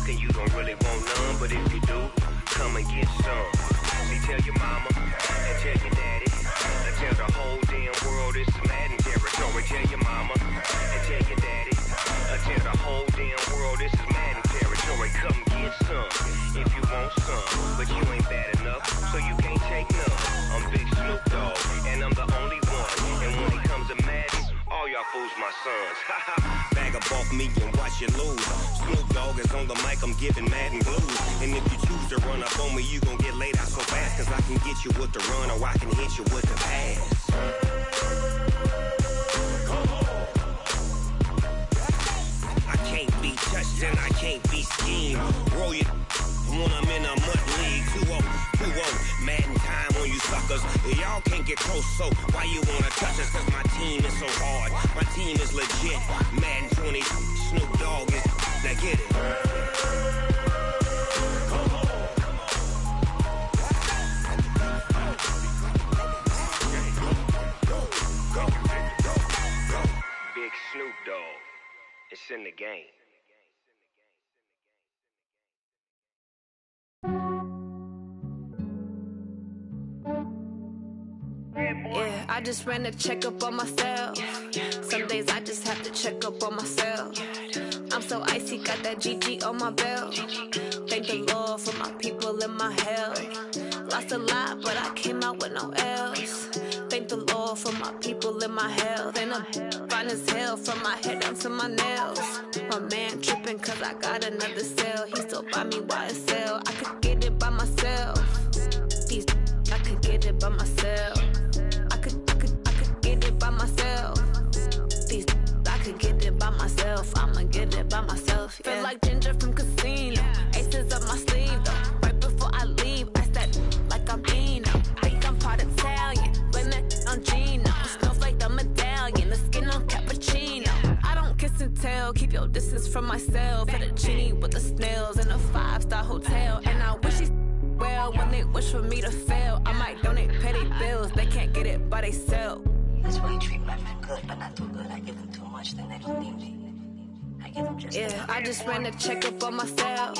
and you don't really want none, but if you do, come and get some. See, tell your mama and tell your daddy and tell the whole damn world this is Madden territory. Tell your mama and tell your daddy and tell the whole damn world this is Madden territory. Come get some if you want some, but you ain't bad enough, so you can't take none. I'm Big Snoop Dogg, and I'm the only one. And when it comes to Madden, all y'all fools my sons. Bag up off me and watch you lose. Snoop Dogg is on the mic, I'm giving Madden blues. And if you choose to run up on me, you gon' get laid out so fast. Cause I can get you with the run or I can hit you with the pass. I can't be touched and I can't be schemed. Roll you when I'm in a mud league. 2-0, 2-0, Madden time on you suckers. Y'all can't get close, so why you wanna touch us? Cause my team is so hard, my team is legit. Madden 20, Snoop Dogg is, now get it. Big Snoop Dogg, it's in the game. Yeah, I just ran a checkup on myself. Some days I just have to check up on myself. I'm so icy, got that GG on my belt. Thank the Lord for my people and my health. Lost a lot, but I came out with no L's. Thank the Lord for my people and my health. And I'm fine as hell from my head down to my nails. My man tripping cause I got another cell. He still buy me YSL. I could get it by myself. These I could get it by myself. I could get it by myself. These I could get it by myself. I'ma get it by myself. Yeah. Feel like Ginger from Casino. Aces up my sleeve though. Right before I leave, I said like I'm Dino. Think I'm part Italian. Blame it on Gino. Snowflake the medallion. The skin on cappuccino. I don't kiss and tell. Keep your distance from myself. At a genie with the snails in a 5-star hotel. And I wish he's well when they wish for me to fail. I might donate petty bills. They can't get it by they sell. That's why you treat my men good, but not too good. I give them too much, then they don't need me. I give them just yeah, I just ran a checkup on myself.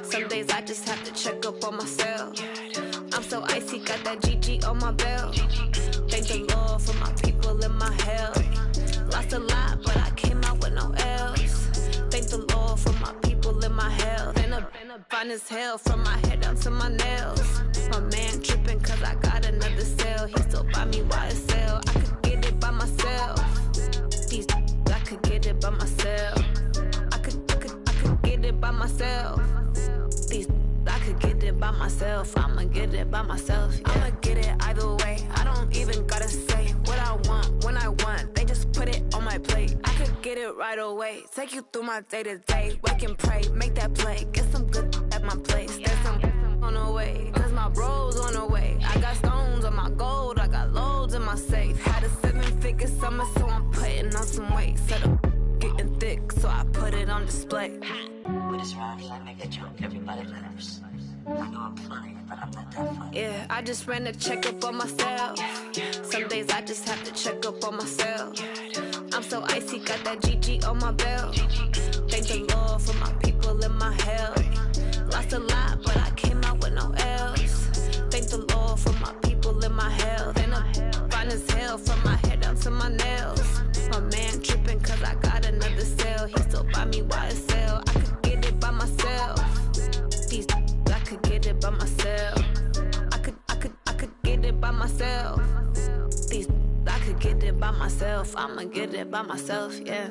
Some days I just have to check up on myself. I'm so icy, got that GG on my belt. Thank the Lord for my people and my health. Lost a lot, but I came out with no L's. Thank the Lord for my people and my health. And I'm fine as hell from my head down to my nails. My man tripping cause I got another cell. He still buy me YSL. I could get it by myself. These I could get it by myself. I could get it by myself. These I could get it by myself. I'ma get it by myself. Yeah. I'ma get it either way. I don't even gotta say what I want when I want. They just put it on my plate. I could get it right away. Take you through my day to day. Wake and pray, make that play. Get some good at my place. There's some on the way, cause my bros on the way. I got stones on my gold. I got loads in my safe. Had a 7-figure summer, so I'm putting on some weight. Set up getting thick, so I put it on display. With this round, I make a joke, everybody laughs. I know I'm funny, but I'm not that funny. Yeah, I just ran a checkup on myself. Some days I just have to check up on myself. I'm so icy, got that GG on my belt. Thank the Lord for my people and my health. Lost a lot, but I came out with no L's. Thank the Lord for my people and my health. And I'm fine as hell from my head down to my nails. My man tripping cause I got another cell. He still buy me YSL. I could get it by myself. These I could get it by myself. I could get it by myself. These I could get it by myself. I'ma get it by myself, yeah.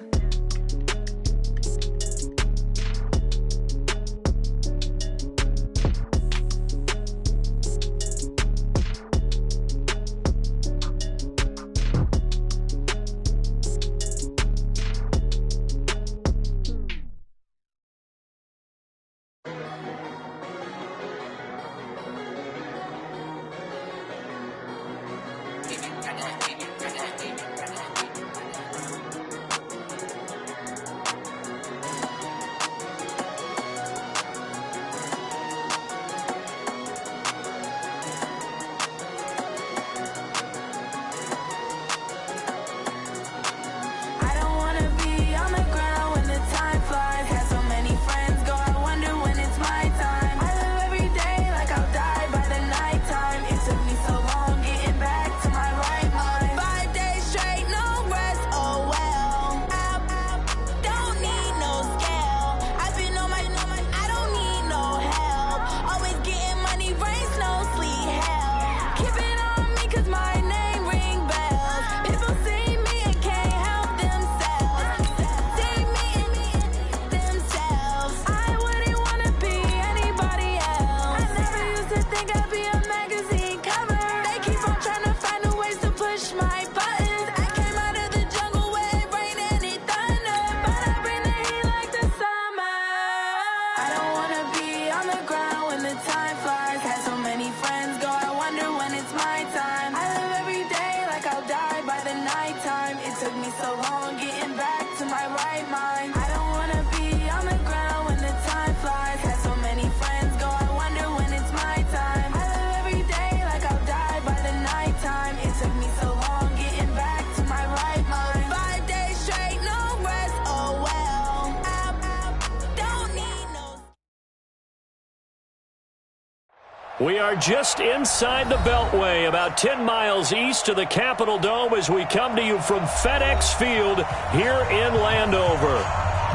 We are just inside the Beltway, about 10 miles east of the Capitol Dome as we come to you from FedEx Field here in Landover.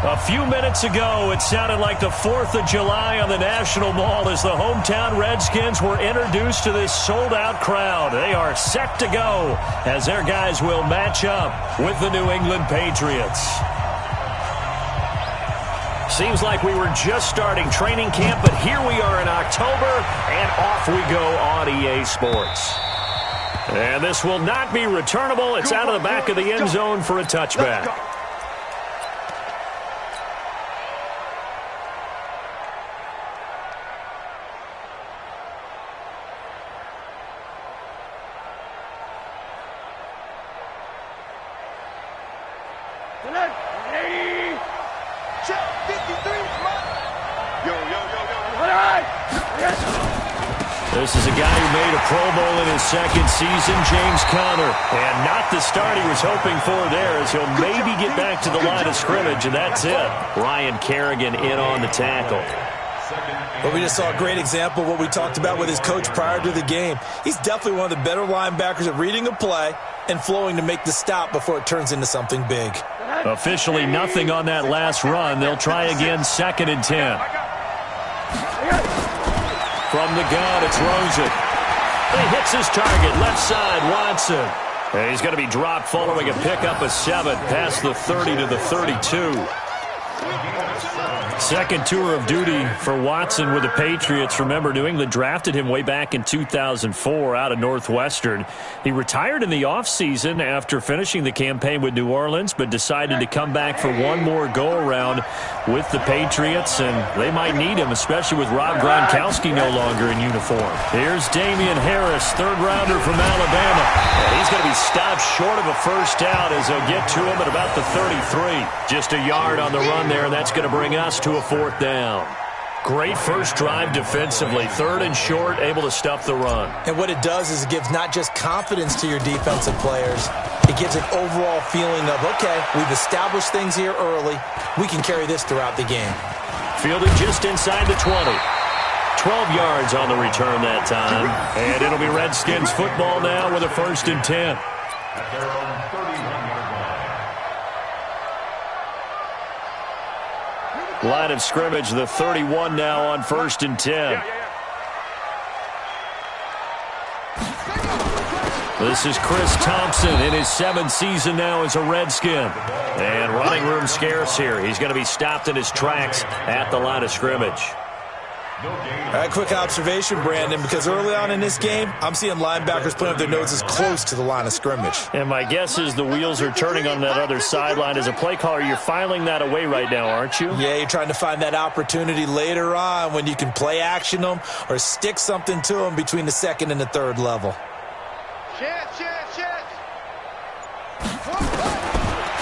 A few minutes ago, it sounded like the 4th of July on the National Mall as the hometown Redskins were introduced to this sold-out crowd. They are set to go as their guys will match up with the New England Patriots. Seems like we were just starting training camp, but here we are in October, and off we go on EA Sports. And this will not be returnable. It's out of the back of the end zone for a touchback. This is a guy who made a Pro Bowl in his second season, James Conner. And not the start he was hoping for there, as he'll maybe get back to the line of scrimmage, and that's it. Ryan Kerrigan in on the tackle. Well, we just saw a great example of what we talked about with his coach prior to the game. He's definitely one of the better linebackers at reading a play and flowing to make the stop before it turns into something big. Officially nothing on that last run. They'll try again, 2nd and 10. From the gun, it's Rosen. He hits his target, left side, Watson. And he's going to be dropped following a pickup of 7 past the 30 to the 32. Second tour of duty for Watson with the Patriots. Remember, New England drafted him way back in 2004 out of Northwestern. He retired in the offseason after finishing the campaign with New Orleans, but decided to come back for one more go-around with the Patriots, and they might need him, especially with Rob Gronkowski no longer in uniform. Here's Damian Harris, third-rounder from Alabama. And he's going to be stopped short of a first down as they'll get to him at about the 33. Just a yard on the run there, and that's going to bring us to a 4th down. Great first drive defensively. 3rd and short, able to stuff the run. And what it does is it gives not just confidence to your defensive players, it gives an overall feeling of, okay, we've established things here early. We can carry this throughout the game. Fielded just inside the 20. 12 yards on the return that time. And it'll be Redskins football now with a 1st and 10. Line of scrimmage, the 31 now on 1st and 10. This is Chris Thompson in his 7th season now as a Redskin. And running room scarce here. He's going to be stopped in his tracks at the line of scrimmage. All right, quick observation, Brandon, because early on in this game, I'm seeing linebackers putting up their noses close to the line of scrimmage. And my guess is the wheels are turning on that other sideline. As a play caller, you're filing that away right now, aren't you? Yeah, you're trying to find that opportunity later on when you can play action them or stick something to them between the 2nd and the 3rd level.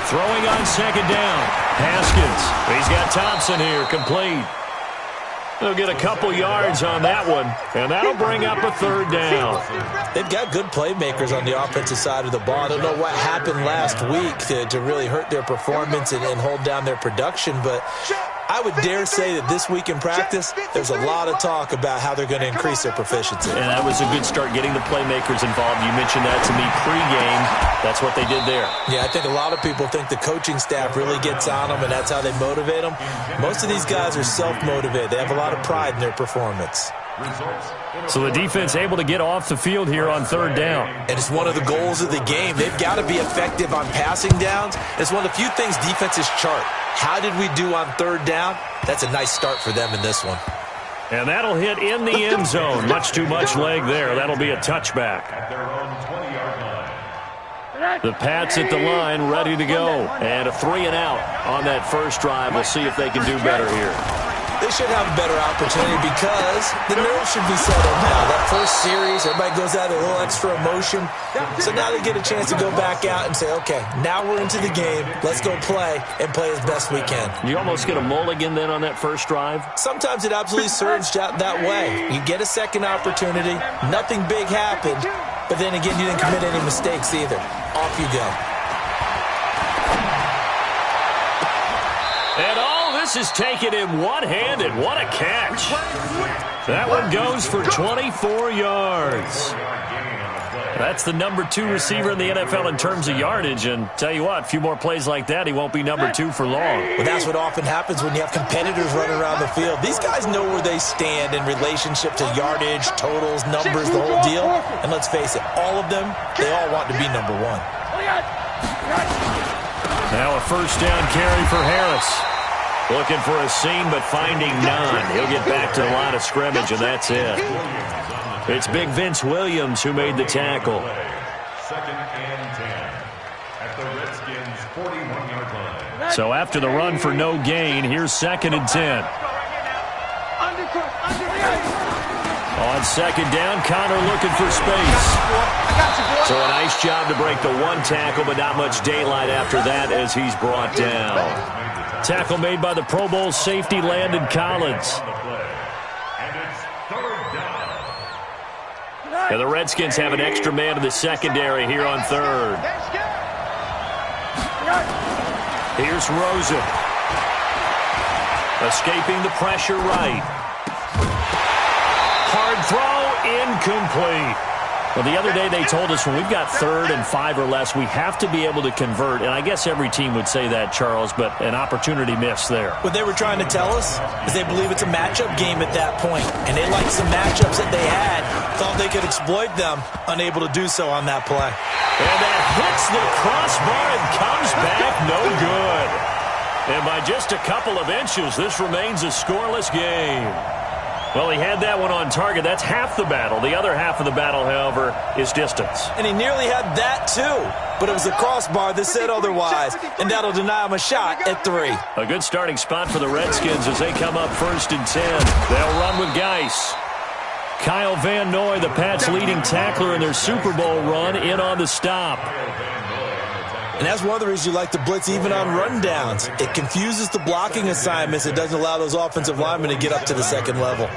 Throwing on 2nd down. Haskins. He's got Thompson here, complete. They'll get a couple yards on that one, and that'll bring up a 3rd down. They've got good playmakers on the offensive side of the ball. I don't know what happened last week to really hurt their performance and hold down their production, but I would dare say that this week in practice, there's a lot of talk about how they're going to increase their proficiency. And that was a good start, getting the playmakers involved. You mentioned that to me pregame. That's what they did there. Yeah, I think a lot of people think the coaching staff really gets on them, and that's how they motivate them. Most of these guys are self-motivated. They have a lot of pride in their performance. So the defense able to get off the field here on 3rd down. And it's one of the goals of the game. They've got to be effective on passing downs. It's one of the few things defenses chart. How did we do on 3rd down? That's a nice start for them in this one. And that'll hit in the end zone. Much too much leg there. That'll be a touchback. The Pats at the line, ready to go. And a 3 and out on that first drive. We'll see if they can do better here. They should have a better opportunity because the nerves should be settled now. That first series, everybody goes out with a little extra emotion. So now they get a chance to go back out and say, okay, now we're into the game. Let's go play and play as best we can. You almost get a mulligan then on that first drive? Sometimes it absolutely serves that way. You get a second opportunity. Nothing big happened. But then again, you didn't commit any mistakes either. Off you go. And This is taken in one-handed. What a catch. That one goes for 24 yards. That's the number 2 receiver in the NFL in terms of yardage. And tell you what, a few more plays like that, he won't be number 2 for long. Well, that's what often happens when you have competitors running around the field. These guys know where they stand in relationship to yardage, totals, numbers, the whole deal. And let's face it, all of them, they all want to be number 1. Now a first down carry for Harris. Looking for a seam, but finding none. He'll get back to the line of scrimmage, and that's it. It's Big Vince Williams who made the tackle. 2nd and 10 at the Redskins' 41-yard line. So after the run for no gain, here's 2nd and 10. On 2nd down, Connor looking for space. So a nice job to break the 1 tackle, but not much daylight after that as he's brought down. Tackle made by the Pro Bowl safety Landon Collins. And the Redskins have an extra man in the secondary here on 3rd. Here's Rosen. Escaping the pressure right. Hard throw, incomplete. Well, the other day they told us when we've got 3rd and 5 or less, we have to be able to convert. And I guess every team would say that, Charles, but an opportunity missed there. What they were trying to tell us is they believe it's a matchup game at that point. And they liked some matchups that they had, thought they could exploit them, unable to do so on that play. And that hits the crossbar and comes back no good. And by just a couple of inches, this remains a scoreless game. Well, he had that one on target. That's half the battle. The other half of the battle, however, is distance. And he nearly had that, too. But it was a crossbar that said otherwise, and that'll deny him a shot at 3. A good starting spot for the Redskins as they come up 1st and 10. They'll run with Geis. Kyle Van Noy, the Pats' leading tackler in their Super Bowl run, in on the stop. And that's one of the reasons you like to blitz even on rundowns. It confuses the blocking assignments. It doesn't allow those offensive linemen to get up to the 2nd level.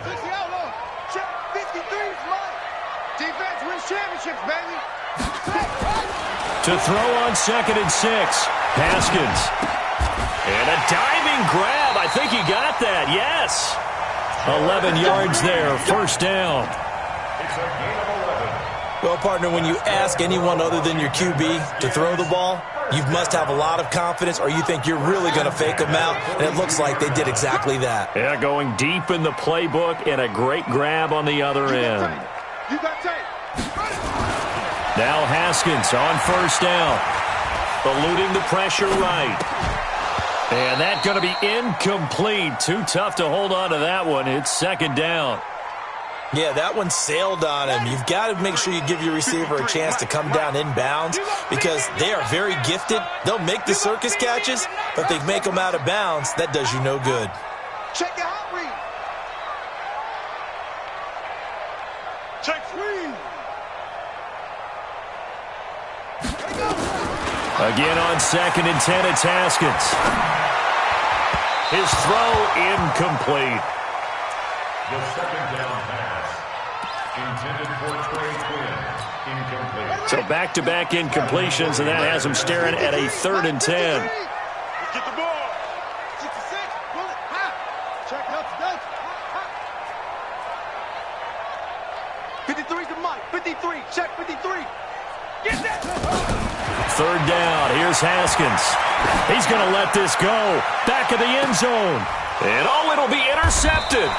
To throw on 2nd and 6. Haskins. And a diving grab. I think he got that. Yes. 11 yards there. 1st down. Well, partner, when you ask anyone other than your QB to throw the ball, you must have a lot of confidence or you think you're really going to fake them out, and it looks like they did exactly that. Yeah, going deep in the playbook and a great grab on the other end. Now Haskins on 1st down. Eluding the pressure right. And that's going to be incomplete. Too tough to hold on to that one. It's 2nd down. Yeah, that one sailed on him. You've got to make sure you give your receiver a chance to come down inbounds because they are very gifted. They'll make the circus catches, but if they make them out of bounds, that does you no good. Check your hot read. Check screen. Again on 2nd and 10, it's Haskins. His throw incomplete. The 2nd down pass intended for Trey Quinn, incomplete. So back-to-back incompletions, and that has him staring at a 3rd and 10. Get the ball. 66. Pull it. Check it up. 53 to Mike. 53. Check 53. Get that. 3rd down. Here's Haskins. He's going to let this go. Back of the end zone. And it'll be intercepted.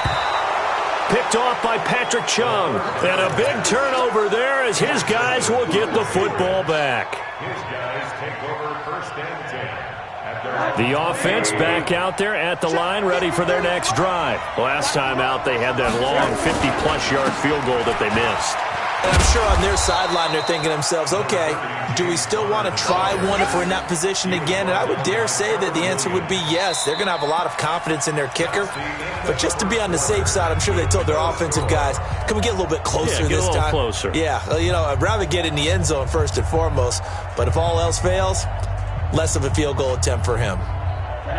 Picked off by Patrick Chung. And a big turnover there as his guys will get the football back. His guys take over 1st and 10. The offense back out there at the line, ready for their next drive. Last time out, they had that long 50-plus yard field goal that they missed. And I'm sure on their sideline they're thinking to themselves, okay, do we still want to try one if we're in that position again? And I would dare say that the answer would be yes. They're going to have a lot of confidence in their kicker. But just to be on the safe side, I'm sure they told their offensive guys, can we get a little bit closer this time? Closer. Yeah, I'd rather get in the end zone first and foremost. But if all else fails, less of a field goal attempt for him.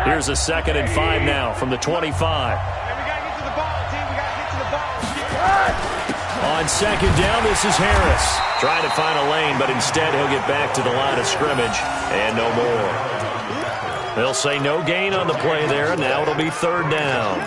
Here's a 2nd and 5 now from the 25. Hey, we got to get to the ball, team. We got to get to the ball. On 2nd down, this is Harris. Trying to find a lane, but instead he'll get back to the line of scrimmage and no more. They'll say no gain on the play there, and now it'll be third down.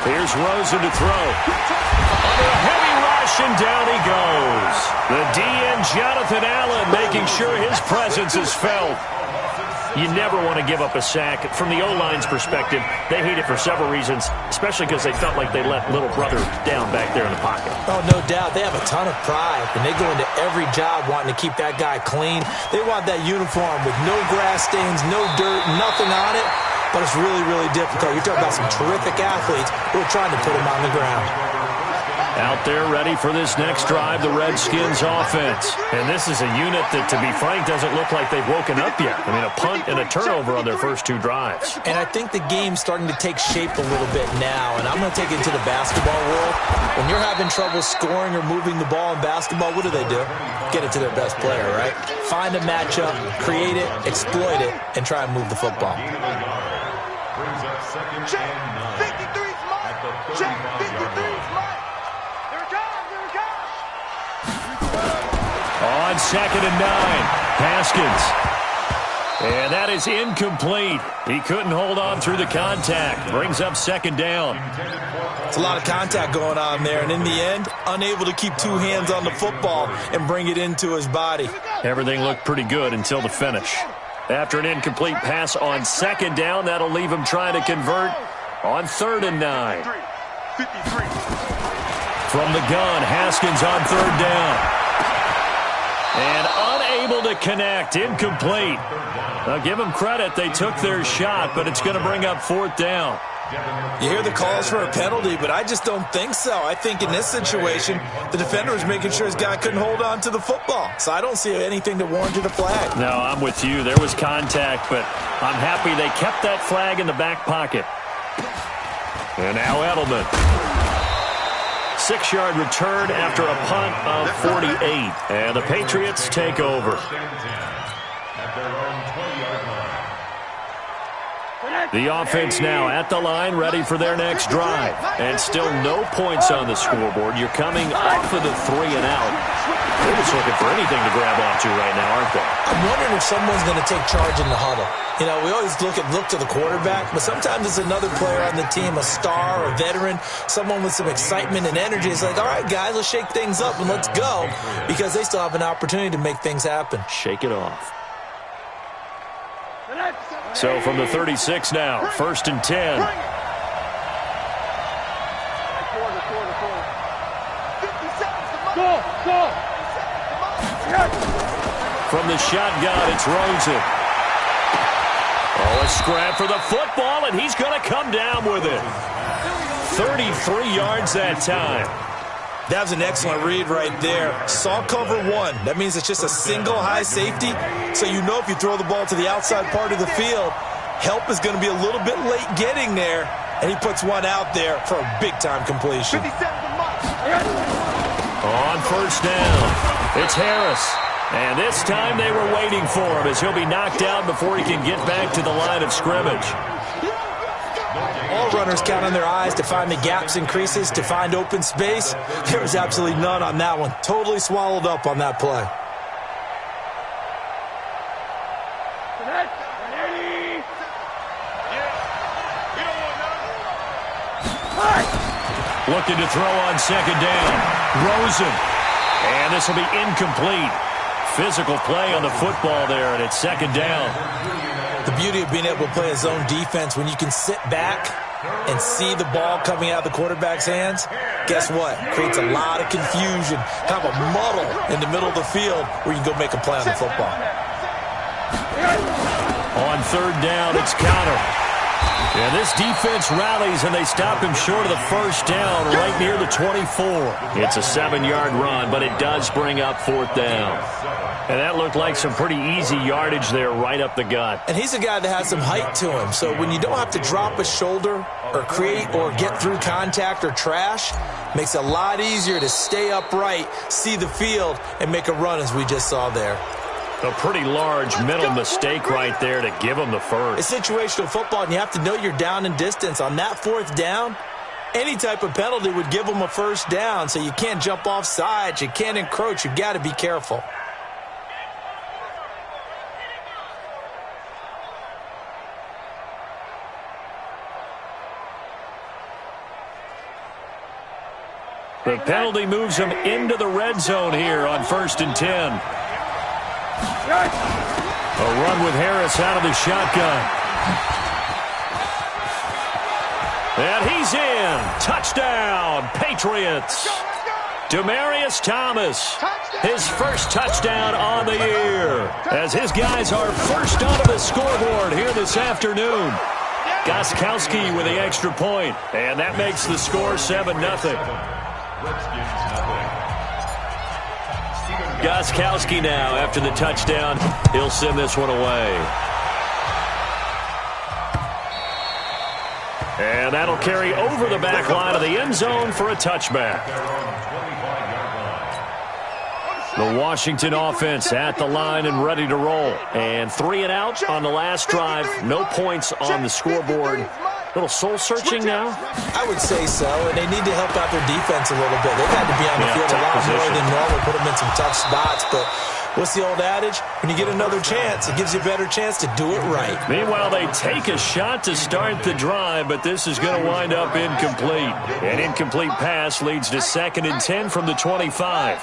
Here's Rosen to throw. Under a heavy rush, and down he goes. The DN, Jonathan Allen, making sure his presence is felt. You never want to give up a sack. From the O-line's perspective, they hate it for several reasons, especially because they felt like they let little brother down back there in the pocket. Oh, no doubt. They have a ton of pride, and they go into every job wanting to keep that guy clean. They want that uniform with no grass stains, no dirt, nothing on it. But it's really, really difficult. You're talking about some terrific athletes who are trying to put him on the ground. Out there ready for this next drive, the Redskins offense. And this is a unit that, to be frank, doesn't look like they've woken up yet. I mean, a punt and a turnover on their first two drives. And I think the game's starting to take shape a little bit now. And I'm going to take it to the basketball world. When you're having trouble scoring or moving the ball in basketball, what do? Get it to their best player, right? Find a matchup, create it, exploit it, and try and move the football. Brings up second Check. and 9. 53's mine. At the Check. 35-yard 53's line. mine. Here it comes. Here it comes. On second and 9, Haskins. And that is incomplete. He couldn't hold on through the contact. Brings up second down. It's a lot of contact going on there, and in the end, unable to keep two hands on the football and bring it into his body. Everything looked pretty good until the finish. After an incomplete pass on second down, that'll leave him trying to convert on third and 9. 53. From the gun, Haskins on third down. And unable to connect, incomplete. Now give them credit, they took their shot, but it's going to bring up fourth down. You hear the calls for a penalty, but I just don't think so. I think in this situation, the defender was making sure his guy couldn't hold on to the football. So I don't see anything that warranted a flag. No, I'm with you. There was contact, but I'm happy they kept that flag in the back pocket. And now Edelman. 6-yard return after a punt of 48. And the Patriots take over. At their own 20-yard line. The offense now at the line, ready for their next drive. And still no points on the scoreboard. You're coming off of the 3 and out. They're just looking for anything to grab onto right now, aren't they? I'm wondering if someone's going to take charge in the huddle. You know, we always look to the quarterback, but sometimes it's another player on the team, a star, a veteran, someone with some excitement and energy. It's like, all right, guys, let's shake things up and let's go, because they still have an opportunity to make things happen. Shake it off. So from the 36 now, first and 10. From the shotgun, it's Rosen. Oh, a scrap for the football, and he's going to come down with it. 33 yards that time. That was an excellent read right there. Saw cover 1. That means it's just a single high safety. So you know if you throw the ball to the outside part of the field, help is going to be a little bit late getting there. And he puts one out there for a big-time completion. On first down, it's Harris. And this time they were waiting for him as he'll be knocked out before he can get back to the line of scrimmage. All runners count on their eyes to find the gaps and creases, to find open space. There was absolutely none on that one. Totally swallowed up on that play. Looking to throw on second down. Rosen. And this will be incomplete. Physical play on the football there, and it's second down. The beauty of being able to play a zone defense, when you can sit back and see the ball coming out of the quarterback's hands, guess what? Creates a lot of confusion, kind of a muddle in the middle of the field where you can go make a play on the football. On third down, it's Connor. And this defense rallies, and they stop him short of the first down right near the 24. It's a 7-yard run, but it does bring up 4th down. And that looked like some pretty easy yardage there right up the gut. And he's a guy that has some height to him. So when you don't have to drop a shoulder or create or get through contact or trash, makes it a lot easier to stay upright, see the field, and make a run as we just saw there. A pretty large mental mistake right there to give him the first. It's situational football, and you have to know you're down in distance. On that 4th down, any type of penalty would give him a first down, so you can't jump off sides. You can't encroach. You've got to be careful. The penalty moves him into the red zone here on 1st and 10. A run with Harris out of the shotgun. And he's in. Touchdown, Patriots. Demaryius Thomas, his first touchdown on the year, as his guys are first onto the scoreboard here this afternoon. Gostkowski with the extra point, and that makes the score 7-0. Gostkowski now, after the touchdown, he'll send this one away. And that'll carry over the back line of the end zone for a touchback. The Washington offense at the line and ready to roll. And 3 and out on the last drive. No points on the scoreboard. Little soul-searching now? I would say so, and they need to help out their defense a little bit. They've had to be on the field a lot more than normal, put them in some tough spots. But what's the old adage? When you get another chance, it gives you a better chance to do it right. Meanwhile, they take a shot to start the drive, but this is going to wind up incomplete. An incomplete pass leads to 2nd and 10 from the 25.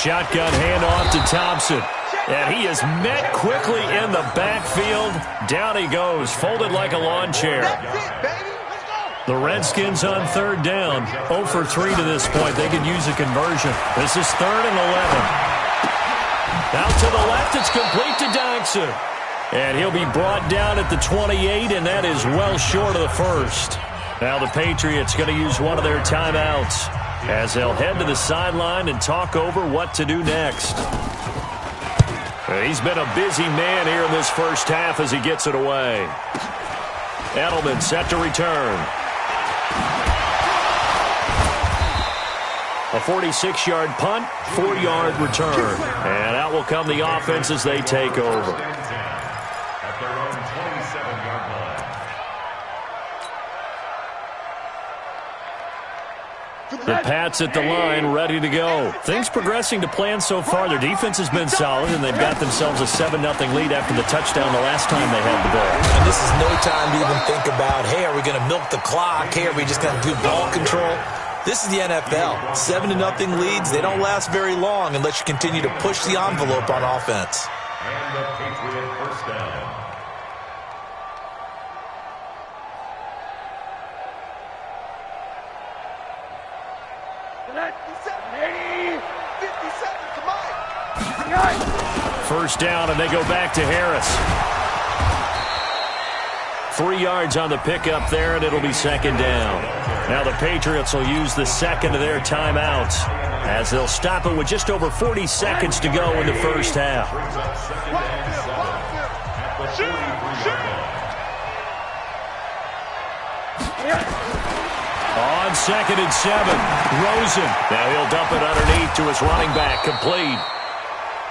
Shotgun handoff to Thompson. And he is met quickly in the backfield. Down he goes, folded like a lawn chair. The Redskins on 3rd down. 0 for 3 to this point. They could use a conversion. This is 3rd and 11. Out to the left, it's complete to Dodson. And he'll be brought down at the 28, and that is well short of the first. Now the Patriots going to use one of their timeouts as they'll head to the sideline and talk over what to do next. He's been a busy man here in this first half as he gets it away. Edelman set to return. A 46-yard punt, 4-yard return. And out will come the offense as they take over. At their own 27-yard line. The Pats at the line, ready to go. Things progressing to plan so far. Their defense has been solid, and they've got themselves a 7-0 lead after the touchdown the last time they had the ball. And this is no time to even think about, hey, are we going to milk the clock? Hey, are we just going to do ball control? This is the NFL. 7-0 leads, they don't last very long unless you continue to push the envelope on offense. And the Patriot first down. First down, and they go back to Harris. 3 yards on the pickup there, and it'll be 2nd down. Now the Patriots will use the second of their timeouts as they'll stop it with just over 40 seconds to go in the first half. On 2nd and 7, Rosen. Now he'll dump it underneath to his running back, complete.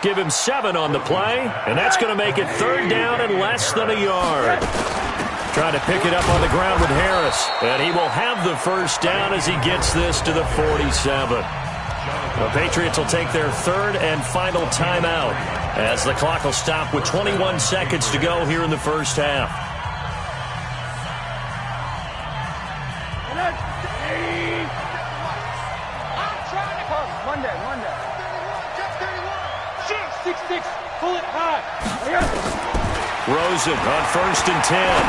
Give him 7 on the play, and that's going to make it 3rd down and less than a yard. Trying to pick it up on the ground with Harris, and he will have the first down as he gets this to the 47. The Patriots will take their 3rd and final timeout as the clock will stop with 21 seconds to go here in the first half. Rosen on 1st and 10.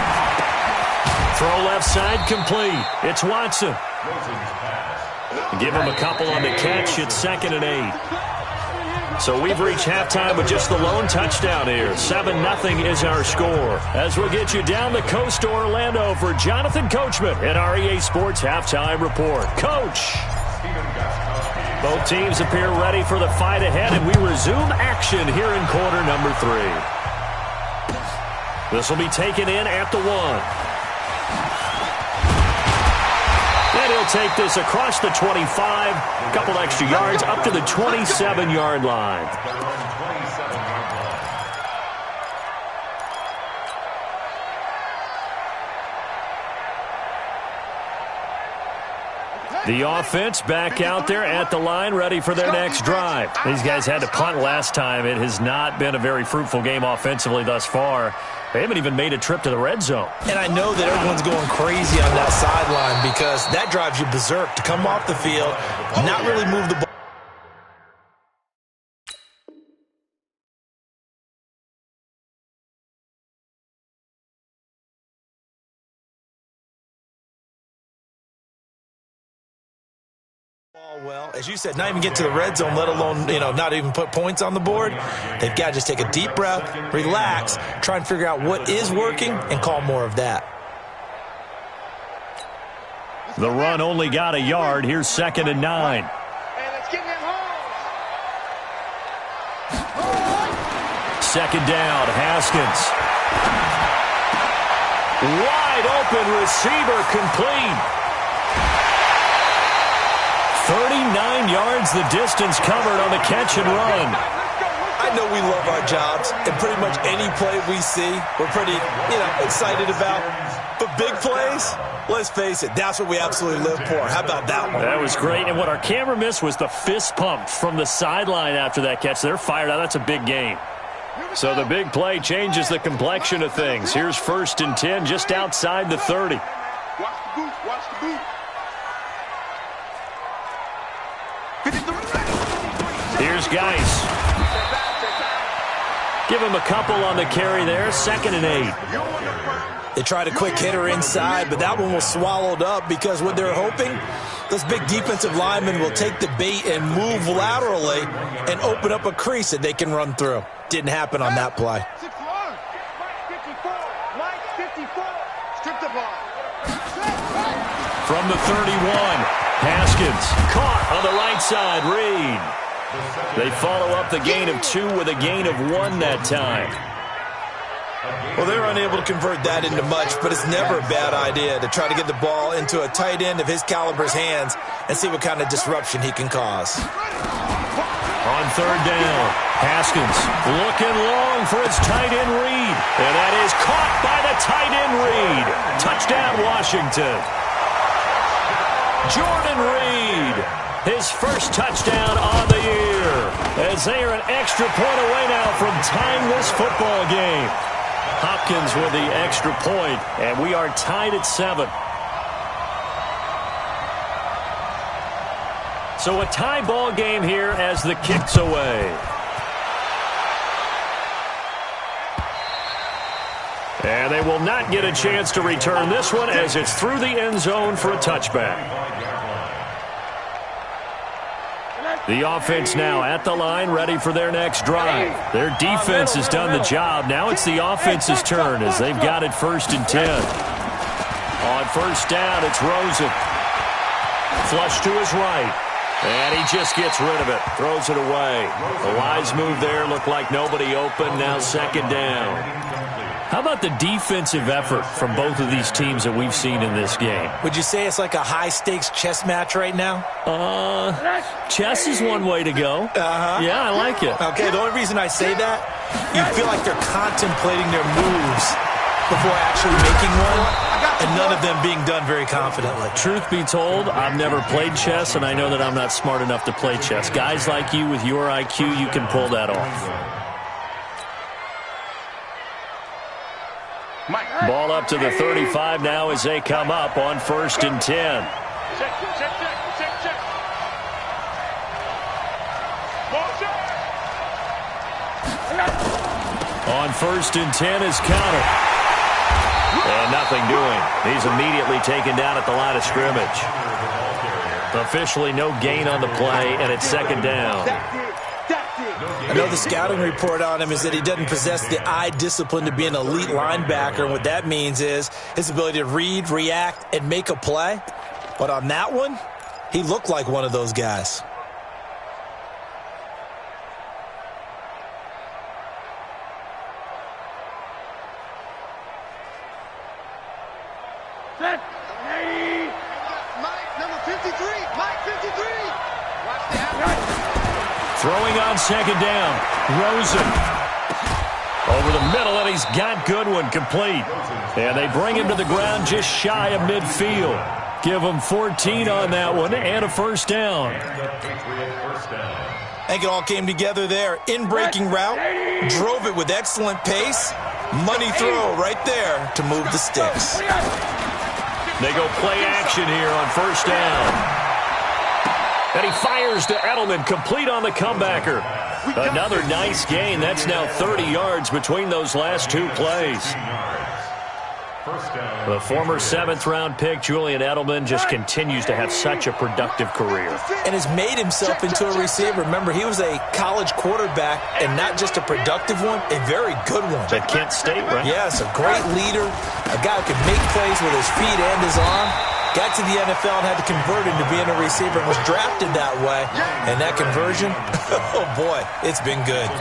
Throw left side complete. It's Watson. Give him a couple on the catch. It's 2nd and 8. So we've reached halftime with just the lone touchdown here. 7-0 is our score. As we'll get you down the coast to Orlando for Jonathan Coachman in our EA Sports Halftime Report. Coach! Both teams appear ready for the fight ahead, and we resume action here in quarter number 3. This will be taken in at the 1. And he'll take this across the 25, a couple extra yards, up to the 27-yard line. The offense back out there at the line, ready for their next drive. These guys had to punt last time. It has not been a very fruitful game offensively thus far. They haven't even made a trip to the red zone. And I know that everyone's going crazy on that sideline because that drives you berserk to come off the field, not really move the ball. Well, as you said, not even get to the red zone, let alone, not even put points on the board. They've got to just take a deep breath, relax, try and figure out what is working, and call more of that. The run only got a yard. Here's 2nd and 9. Second down, Haskins. Wide open receiver, complete. 39 yards the distance covered on the catch and run. I know we love our jobs, and pretty much any play we see, we're pretty, excited about. But big plays, let's face it, that's what we absolutely live for. How about that one? That was great, and what our camera missed was the fist pump from the sideline after that catch. They're fired out. That's a big game. So the big play changes the complexion of things. Here's 1st and 10 just outside the 30. Watch the boot, watch the boot. Here's Geis. Give him a couple on the carry there. 2nd and 8. They tried a quick hitter inside, but that one was swallowed up because what they're hoping, those big defensive linemen will take the bait and move laterally and open up a crease that they can run through. Didn't happen on that play. From the 31, Haskins caught on the right side. Reed. They follow up the gain of 2 with a gain of 1 that time. Well, they're unable to convert that into much, but it's never a bad idea to try to get the ball into a tight end of his caliber's hands and see what kind of disruption he can cause. On 3rd down, Haskins looking long for his tight end Reed. And that is caught by the tight end Reed. Touchdown, Washington. Jordan Reed, his first touchdown on the year, as they are an extra point away now from tying this football game. Hopkins with the extra point, and we are tied at 7. So a tie ball game here as the kick's away. And they will not get a chance to return this one as it's through the end zone for a touchback. The offense now at the line, ready for their next drive. Their defense has done the job. Now it's the offense's turn as they've got it 1st and 10. On 1st down, it's Rosen. Flush to his right. And he just gets rid of it. Throws it away. The wise move there. Looked like nobody open. Now 2nd down. How about the defensive effort from both of these teams that we've seen in this game? Would you say it's like a high-stakes chess match right now? Chess is one way to go. Yeah, I like it. Okay, the only reason I say that, you feel like they're contemplating their moves before actually making one, and none of them being done very confidently. Truth be told, I've never played chess, and I know that I'm not smart enough to play chess. Guys like you with your IQ, you can pull that off. Ball up to the 35 now as they come up on 1st and 10. On 1st and 10 is counter. And nothing doing. He's immediately taken down at the line of scrimmage. Officially no gain on the play, and it's 2nd down. I know the scouting report on him is that he doesn't possess the eye discipline to be an elite linebacker, and what that means is his ability to read, react, and make a play. But on that one, he looked like one of those guys. Set. Mike, number 53. Mike, 53. Watch the half. Throwing on second down. Rosen. Over the middle, and he's got Goodwin complete. And they bring him to the ground just shy of midfield. Give him 14 on that one and a first down. I think it all came together there. In-breaking route, drove it with excellent pace. Money throw right there to move the sticks. They go play action here on first down. And he fires to Edelman, complete on the comebacker. Another nice gain. That's now 30 yards between those last two plays. The former seventh-round pick, Julian Edelman, just continues to have such a productive career. And has made himself into a receiver. Remember, he was a college quarterback, and not just a productive one, a very good one. At Kent State, right? Yes, a great leader, a guy who could make plays with his feet and his arm. Got to the NFL and had to convert into being a receiver and was drafted that way. And that conversion, oh boy, it's been good.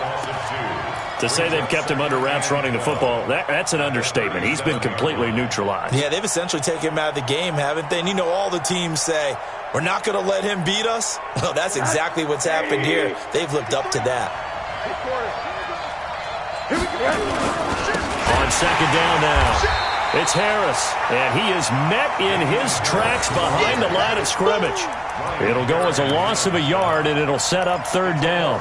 To say they've kept him under wraps running the football, that's an understatement. He's been completely neutralized. Yeah, they've essentially taken him out of the game, haven't they? And you know all the teams say, we're not going to let him beat us. Well, that's exactly what's happened here. They've lived up to that. On second down now, it's Harris. And he is met in his tracks behind the line of scrimmage. It'll go as a loss of a yard, and it'll set up third down.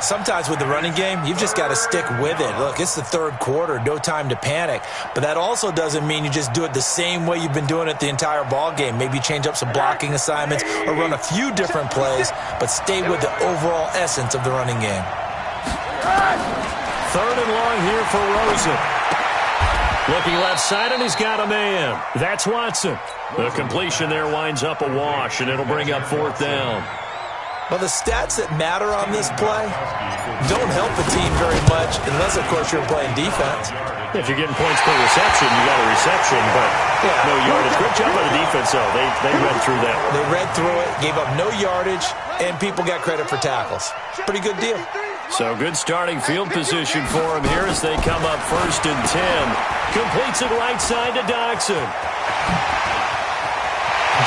Sometimes with the running game, you've just got to stick with it. Look, it's the third quarter, no time to panic. But that also doesn't mean you just do it the same way you've been doing it the entire ball game. Maybe change up some blocking assignments or run a few different plays, but stay with the overall essence of the running game. Third and long here for Rosen. Looking left side, and he's got a man. That's Watson. The completion there winds up a wash, and it'll bring up fourth down. Well, the stats that matter on this play don't help the team very much unless, of course, you're playing defense. If you're getting points per reception, you got a reception, but no yardage. Good job by the defense, though. They read through that. They read through it, gave up no yardage, and people got credit for tackles. Pretty good deal. So good starting field position for him here as they come up first and 10. Completes it right side to Dodson.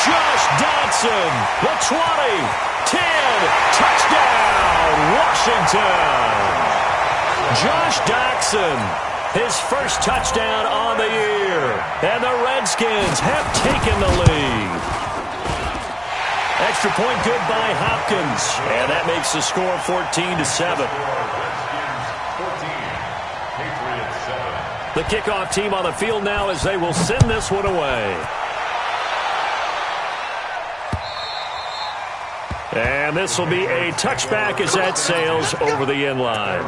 Josh Dodson, the 20. 10, touchdown, Washington. Josh Dodson, his first touchdown on the year. And the Redskins have taken the lead. Extra point good by Hopkins. And that makes the score 14-7. The kickoff team on the field now as they will send this one away. And this will be a touchback as that sails over the end line.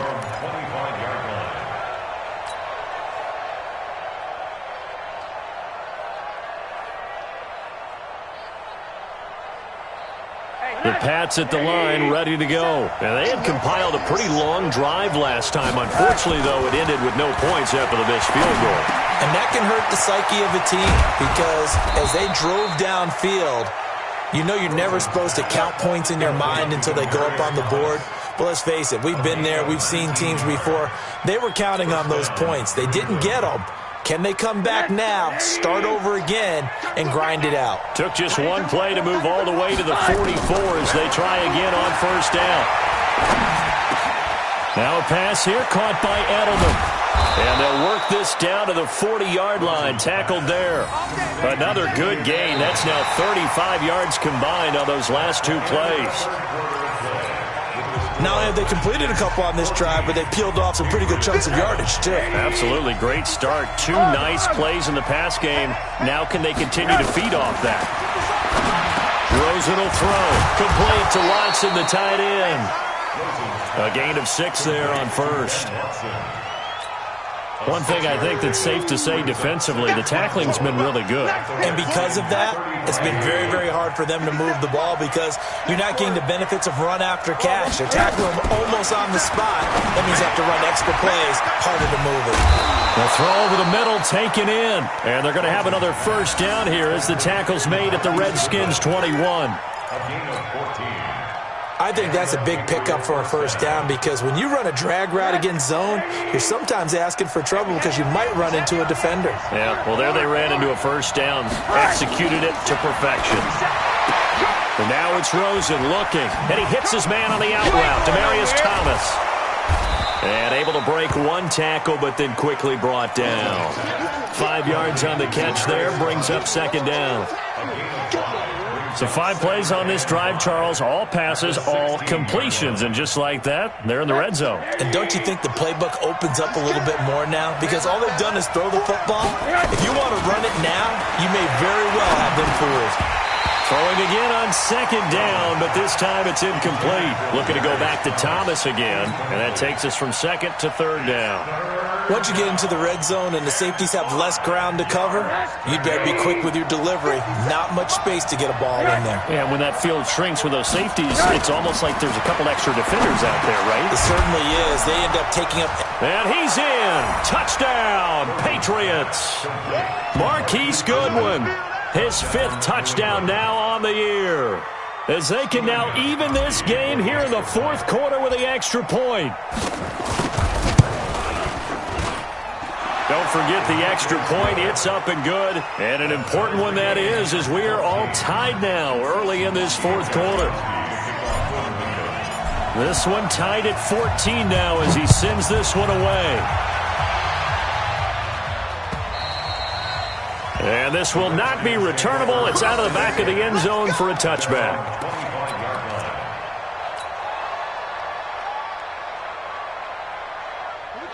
The Pats at the line, ready to go. And they had compiled a pretty long drive last time. Unfortunately, though, it ended with no points after the missed field goal. And that can hurt the psyche of a team because as they drove downfield, you know you're never supposed to count points in your mind until they go up on the board. But let's face it, we've been there. We've seen teams before. They were counting on those points. They didn't get them. Can they come back now, start over again, and grind it out? Took just one play to move all the way to the 44 as they try again on first down. Now a pass here caught by Edelman. And they'll work this down to the 40-yard line, tackled there. Another good gain. That's now 35 yards combined on those last two plays. Not only have they completed a couple on this drive, but they peeled off some pretty good chunks of yardage, too. Absolutely. Great start. Two nice plays in the pass game. Now can they continue to feed off that? Rosen will throw. Complete to Watson, the tight end. A gain of 6 there on first. One thing I think that's safe to say defensively, the tackling's been really good. And because of that, it's been very, very hard for them to move the ball because you're not getting the benefits of run after catch. They're tackling them almost on the spot. That means you have to run extra plays, harder to move it. The throw over the middle taken in. And they're going to have another first down here as the tackle's made at the Redskins 21. A gain of 14. I think that's a big pickup for a first down because when you run a drag route against zone, you're sometimes asking for trouble because you might run into a defender. Yeah, well, there they ran into a first down, executed it to perfection. And now it's Rosen looking, and he hits his man on the out route, Demaryius Thomas. And able to break one tackle, but then quickly brought down. 5 yards on the catch there, brings up second down. So 5 plays on this drive, Charles. All passes, all completions. And just like that, they're in the red zone. And don't you think the playbook opens up a little bit more now? Because all they've done is throw the football. If you want to run it now, you may very well have them fooled. Throwing again on second down, but this time it's incomplete. Looking to go back to Thomas again, and that takes us from second to third down. Once you get into the red zone and the safeties have less ground to cover, you'd better be quick with your delivery. Not much space to get a ball in there. Yeah, when that field shrinks with those safeties, it's almost like there's a couple extra defenders out there, right? It certainly is. They end up taking up... And he's in! Touchdown, Patriots! Marquise Goodwin, his 5th touchdown now on the year. As they can now even this game here in the 4th quarter with the extra point. Don't forget the extra point. It's up and good. And an important one that is, as we are all tied now early in this 4th quarter. This one tied at 14 now as he sends this one away. And this will not be returnable. It's out of the back of the end zone for a touchback.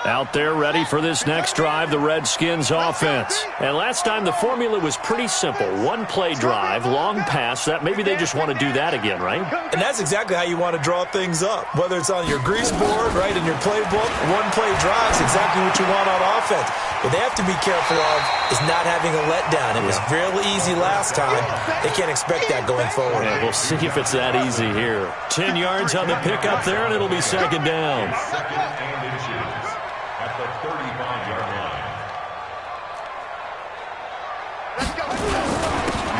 Out there ready for this next drive, the Redskins offense. And last time the formula was pretty simple. 1 play drive, long pass. That maybe they just want to do that again, right? And that's exactly how you want to draw things up. Whether it's on your grease board, right, in your playbook, 1 play drive is exactly what you want on offense. What they have to be careful of is not having a letdown. It was fairly easy last time. They can't expect that going forward. Yeah, we'll see if it's that easy here. 10 yards on the pickup there, and it'll be second down. Second and inches at the 35-yard line.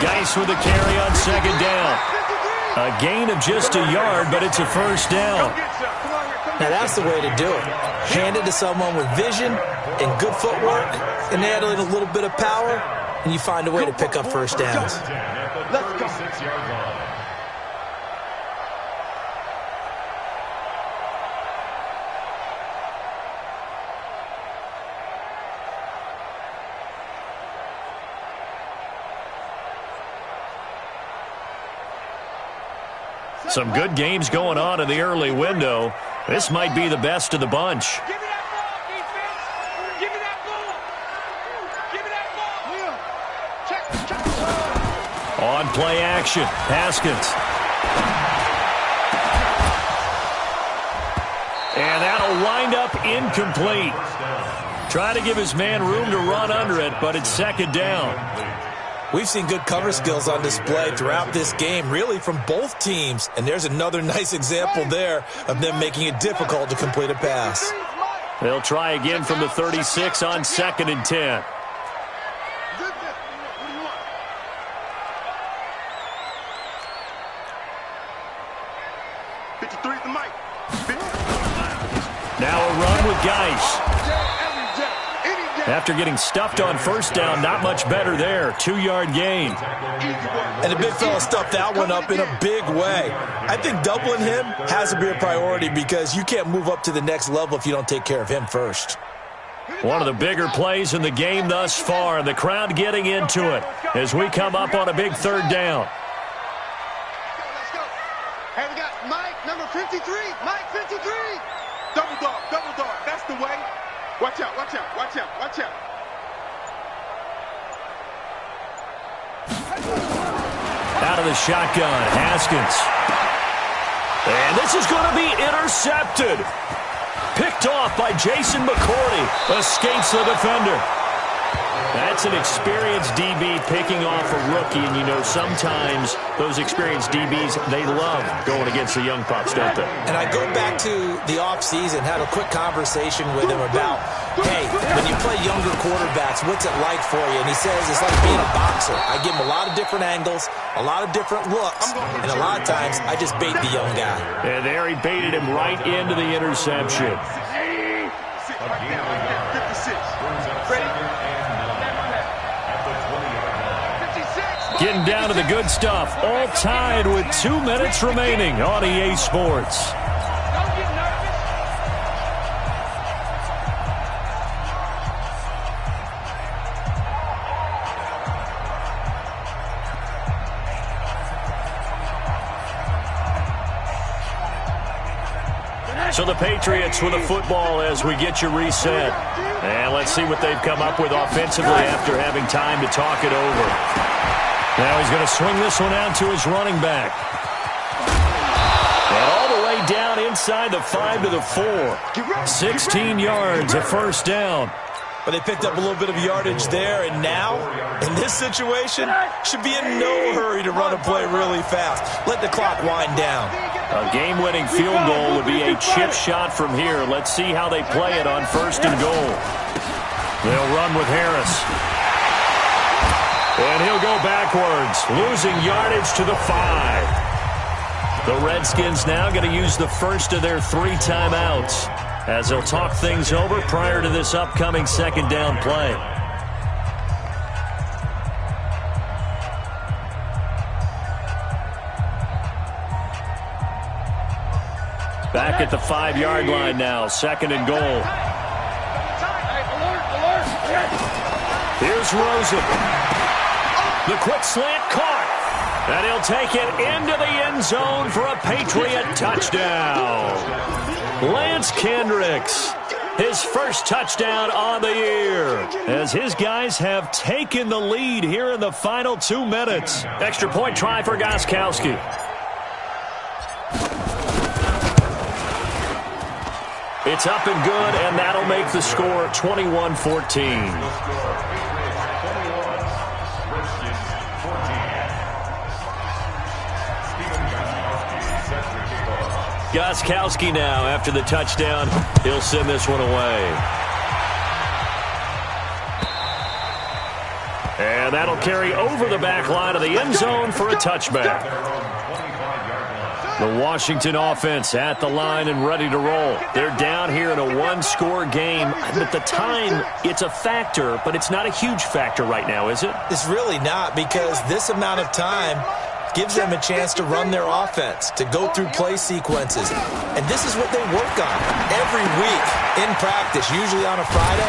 Geis with a carry on second down. A gain of just a yard, but it's a first down. Now that's the way to do it. Hand it to someone with vision and good footwork, and add in a little bit of power, and you find a way to pick up first downs. Let's go. 36-yard line. Some good games going on in the early window. This might be the best of the bunch. Give me that ball, defense. Give me that ball. Give me that ball. On play action, Haskins. And that'll wind up incomplete. Try to give his man room to run under it, but it's second down. We've seen good cover skills on display throughout this game, really from both teams. And there's another nice example there of them making it difficult to complete a pass. They'll try again from the 36 on 2nd and 10. 53 at the mic. Now a run with Geis. After getting stuffed on first down, not much better there. 2-yard gain. And the big fella stuffed that one up in a big way. I think doubling him has to be a priority because you can't move up to the next level if you don't take care of him first. One of the bigger plays in the game thus far. The crowd getting into it as we come up on a big third down. Let's go. Hey, we got Mike, number 53. Mike, 53. Double dog, double dog. That's the way. Watch out, watch out, watch out, watch out. Out of the shotgun, Haskins. And this is going to be intercepted. Picked off by Jason McCourty. Escapes the defender. That's an experienced DB picking off a rookie, and you know sometimes those experienced DBs, they love going against the young pups, don't they? And I go back to the offseason, had a quick conversation with him about, hey, when you play younger quarterbacks, what's it like for you? And he says it's like being a boxer. I give him a lot of different angles, a lot of different looks, and a lot of times I just bait the young guy. And there he baited him right into the interception. 56. Ready? Getting down to the good stuff. All tied with 2 minutes remaining on EA Sports. So the Patriots with a football as we get you reset. And let's see what they've come up with offensively after having time to talk it over. Now he's going to swing this one out to his running back. And all the way down inside the 5 to the 4. 16 yards, a first down. But they picked up a little bit of yardage there, and now, in this situation, should be in no hurry to run a play really fast. Let the clock wind down. A game-winning field goal would be a chip shot from here. Let's see how they play it on 1st and goal. They'll run with Harris. And he'll go backwards, losing yardage to the 5. The Redskins now going to use the first of their 3 timeouts as they'll talk things over prior to this upcoming 2nd down play. Back at the 5-yard line now, 2nd and goal. Here's Rosen. The quick slant caught. And he'll take it into the end zone for a Patriot touchdown. Lance Kendricks, his first touchdown on the year, as his guys have taken the lead here in the final 2 minutes. Extra point try for Gostkowski. It's up and good, and that'll make the score 21-14. Gostkowski now, after the touchdown, he'll send this one away. And that'll carry over the back line of the end zone for a touchback. The Washington offense at the line and ready to roll. They're down here in a 1-score game. At the time, it's a factor, but it's not a huge factor right now, is it? It's really not, because this amount of time gives them a chance to run their offense, to go through play sequences. And this is what they work on every week in practice, usually on a Friday.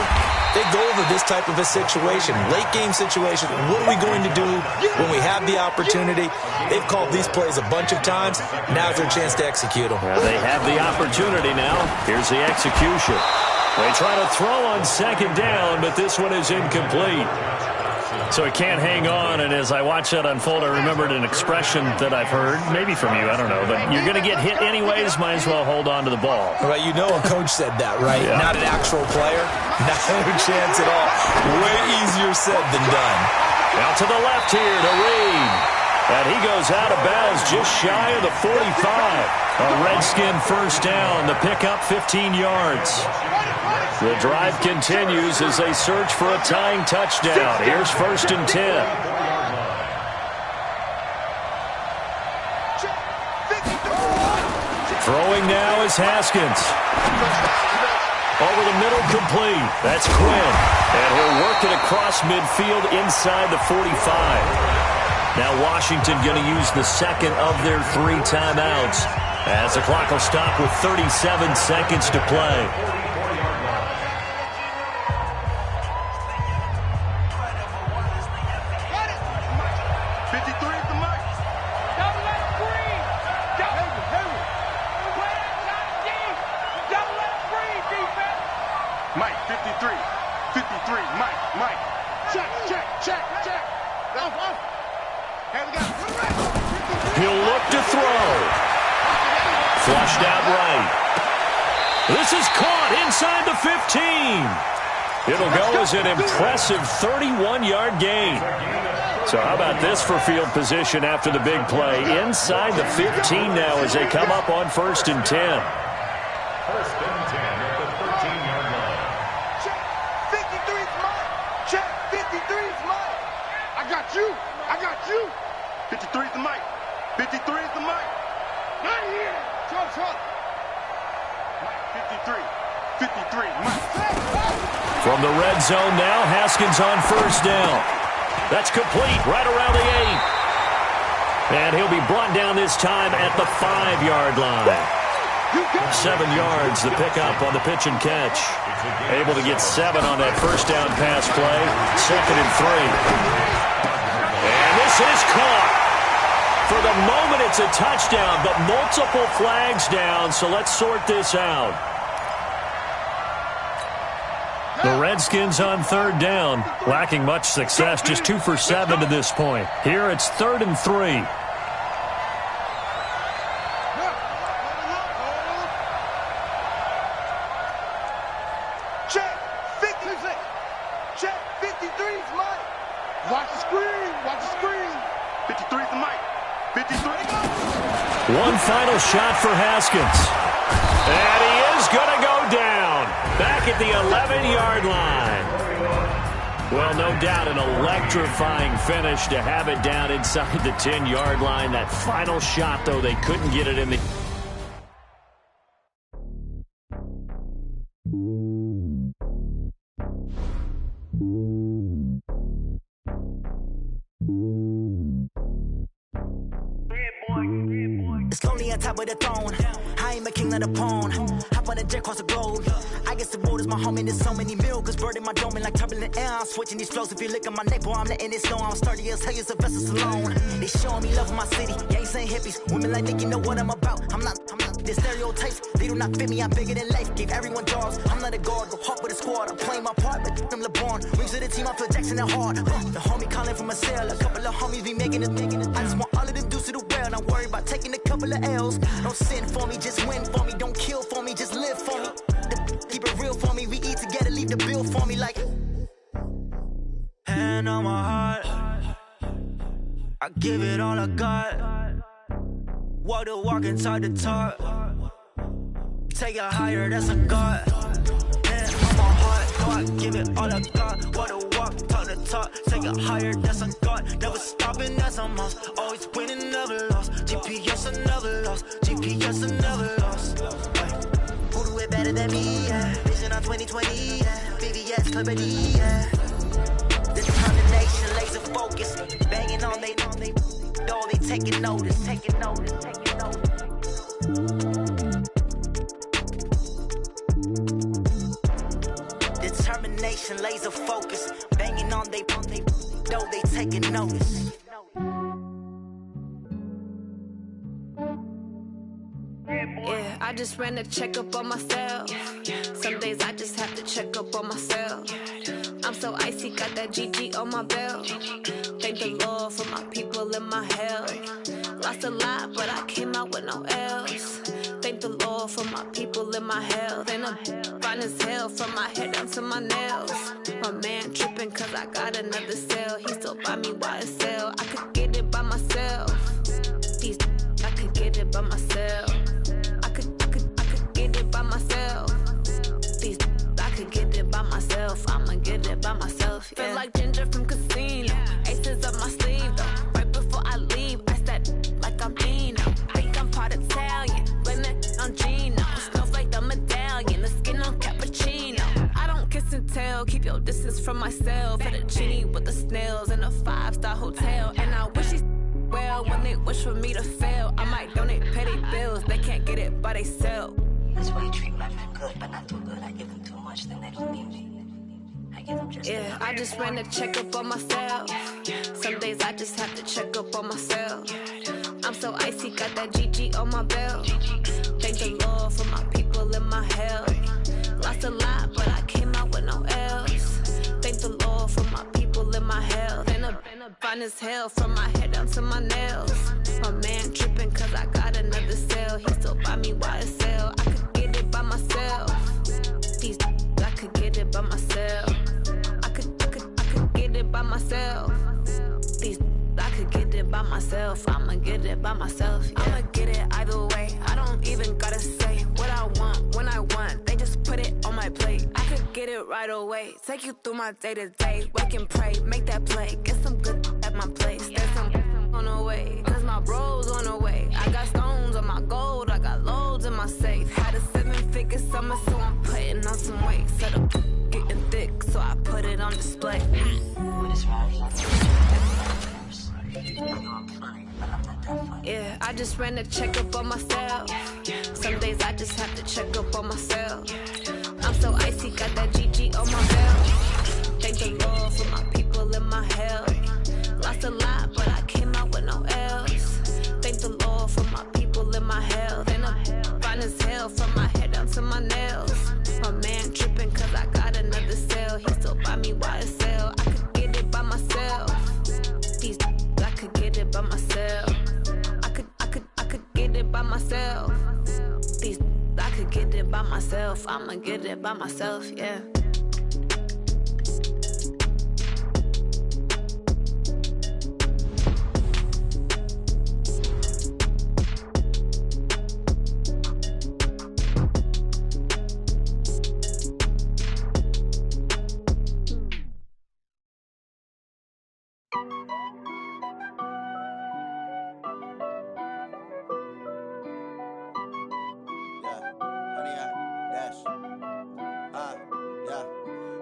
They go over this type of a situation, late game situation. What are we going to do when we have the opportunity? They've called these plays a bunch of times. Now's their chance to execute them. Well, they have the opportunity now. Here's the execution. They try to throw on 2nd down, but this one is incomplete. So he can't hang on, and as I watch that unfold, I remembered an expression that I've heard, maybe from you, I don't know, but you're going to get hit anyways, might as well hold on to the ball. Right, you know a coach said that, right? Yeah. Not an actual player. Not a chance at all. Way easier said than done. Out to the left here to Reed. And he goes out of bounds just shy of the 45. A Redskin first down. The pickup 15 yards. The drive continues as they search for a tying touchdown. Here's 1st and 10. Throwing now is Haskins. Over the middle, complete. That's Quinn. And he'll work it across midfield inside the 45. Now Washington going to use the 2nd of their 3 timeouts as the clock will stop with 37 seconds to play. Mike, 53. 53. Mike. Check. Off. Hey, we got He'll look to throw. Flushed out right. This is caught inside the 15. It'll go as an impressive 31-yard gain. So how about this for field position after the big play? Inside the 15 now as they come up on 1st and 10. 1st and 10 at the 13-yard line. Check. 53's mine. Check. 53's mine. I got you. I got you. 53's the mic. 53's the mic. Not here. Trump. 53. 53. Mike. From the red zone now, Haskins on 1st down. That's complete right around the 8. And he'll be brought down this time at the 5-yard line. 7 yards the pickup on the pitch and catch. Able to get 7 on that 1st down pass play. 2nd and 3. And this is caught. For the moment, it's a touchdown, but multiple flags down, so let's sort this out. The Redskins on 3rd down, lacking much success, just 2 for 7 to this point. Here it's 3rd and 3. Check. 56. Check. 53's mine. Watch the screen. Watch the screen. 53's the mic. 53. One final shot for Haskins. And he is going to go down. Back at the 11-yard line. Well, no doubt an electrifying finish to have it down inside the 10-yard line. That final shot, though, they couldn't get it in the... It's lonely on top of the throne. I am a king of the pawn. Hop on a jet across the globe. I guess the road is my home and there's so many milk. Bird in my dome and like turbulent air. I'm switching these flows. If you look at my neck, boy, I'm letting it slow. I'm sturdy as hell, as a vessel alone. They showing me love in my city. Gangs and hippies. Women like Nick, you know what I'm about. I'm not. The stereotypes, they do not fit me. I'm bigger than life. Gave everyone jobs. I'm not a guard. Go hard with a squad. I'm playing my part, but I'm LeBron. Rings to the team, I feel Jackson and hard. The homie calling from a cell. A couple of homies be making it. I just want all of them dudes to the well. Not worry about taking a couple of L's. Don't sin for me, just win for me. Don't kill for me, just live for me. Keep it real for me. We eat together, leave the bill for me like. Hand on my heart, I give it all I got. Walk the walk and talk the talk. Take it higher, that's a God. Hand on my heart, no, I give it all I got. Walk the walk, talk the talk. Take it higher, that's a God. Never stopping, that's a must. Always winning, never lost. GPS, I never lost. GPS, I never lost. Who do it better than me? Yeah. Vision on 2020. Yeah. VVS, Clarity. Yeah. Determination, laser focus. Banging on they door, they taking notice. Taking notice. Determination, laser focus. Banging on they door, they taking notice. Yeah, I just ran a checkup on myself. Some days I just have to check up on myself. I'm so icy, got that GG on my belt. Thank the Lord for my people and my health. Lost a lot, but I came out with no else. Thank the Lord for my people and my health. And I'm fine as hell from my head down to my nails. My man tripping cause I got another cell. He still buy me YSL. I could get it by myself. I could get it by myself. I could get it by myself. I could get it by myself. I'ma get it by myself. Yeah. Feel like Ginger from Casino. Aces up my sleeve though. Right before I leave, I said like I'm Dino. Think I'm part Italian. Blame it on Gino. Snowflake the medallion. The skin on cappuccino. I don't kiss and tell. Keep your distance from myself. At a genie with the snails in a 5-star hotel. And I wish he's well when they wish for me to fail. I might donate petty bills. They can't get it by they sell. That's why you treat my men good, but not too good. I give them too much, then they don't need me. I give them just Yeah, enough. I just ran a checkup on myself. Some days I just have to check up on myself. I'm so icy, got that GG on my belt. Thank the Lord for my people and my health. Lost a lot, but I came out with no else. Thank the Lord for my people and my health. And I'm fine as hell from my head down to my nails. My man tripping cause I got another cell. He still buy me YSL. I could get it by myself. by myself. I could get it by myself. I could get it by myself. I'ma get it by myself. Yeah. I'ma get it either way. I don't even gotta say what I want when I want. They just put it on my plate. I could get it right away. Take you through my day to day. Wake and pray, make that play. Get some good at my place. There's some on the way. Cause my bros on the way. I got stones on my gold. I got loads in my safe. Had a 7-figure summer, so I'm putting on some weight. Set up getting thick, so I put it on display. Yeah, I just ran a checkup on myself. Some days I just have to check up on myself. I'm so icy, got that GG on my belt. Thank the Lord for my people in my health. Lost a lot, but I came out with no else. Thank the Lord for my people in my health. And I'm fine as hell from my head down to my nails. My man tripping cause I got another sale. He still buy me YSL. I could get it by myself. I could get it by myself. I could get it by myself. I could get it by myself. I'ma get it by myself, yeah.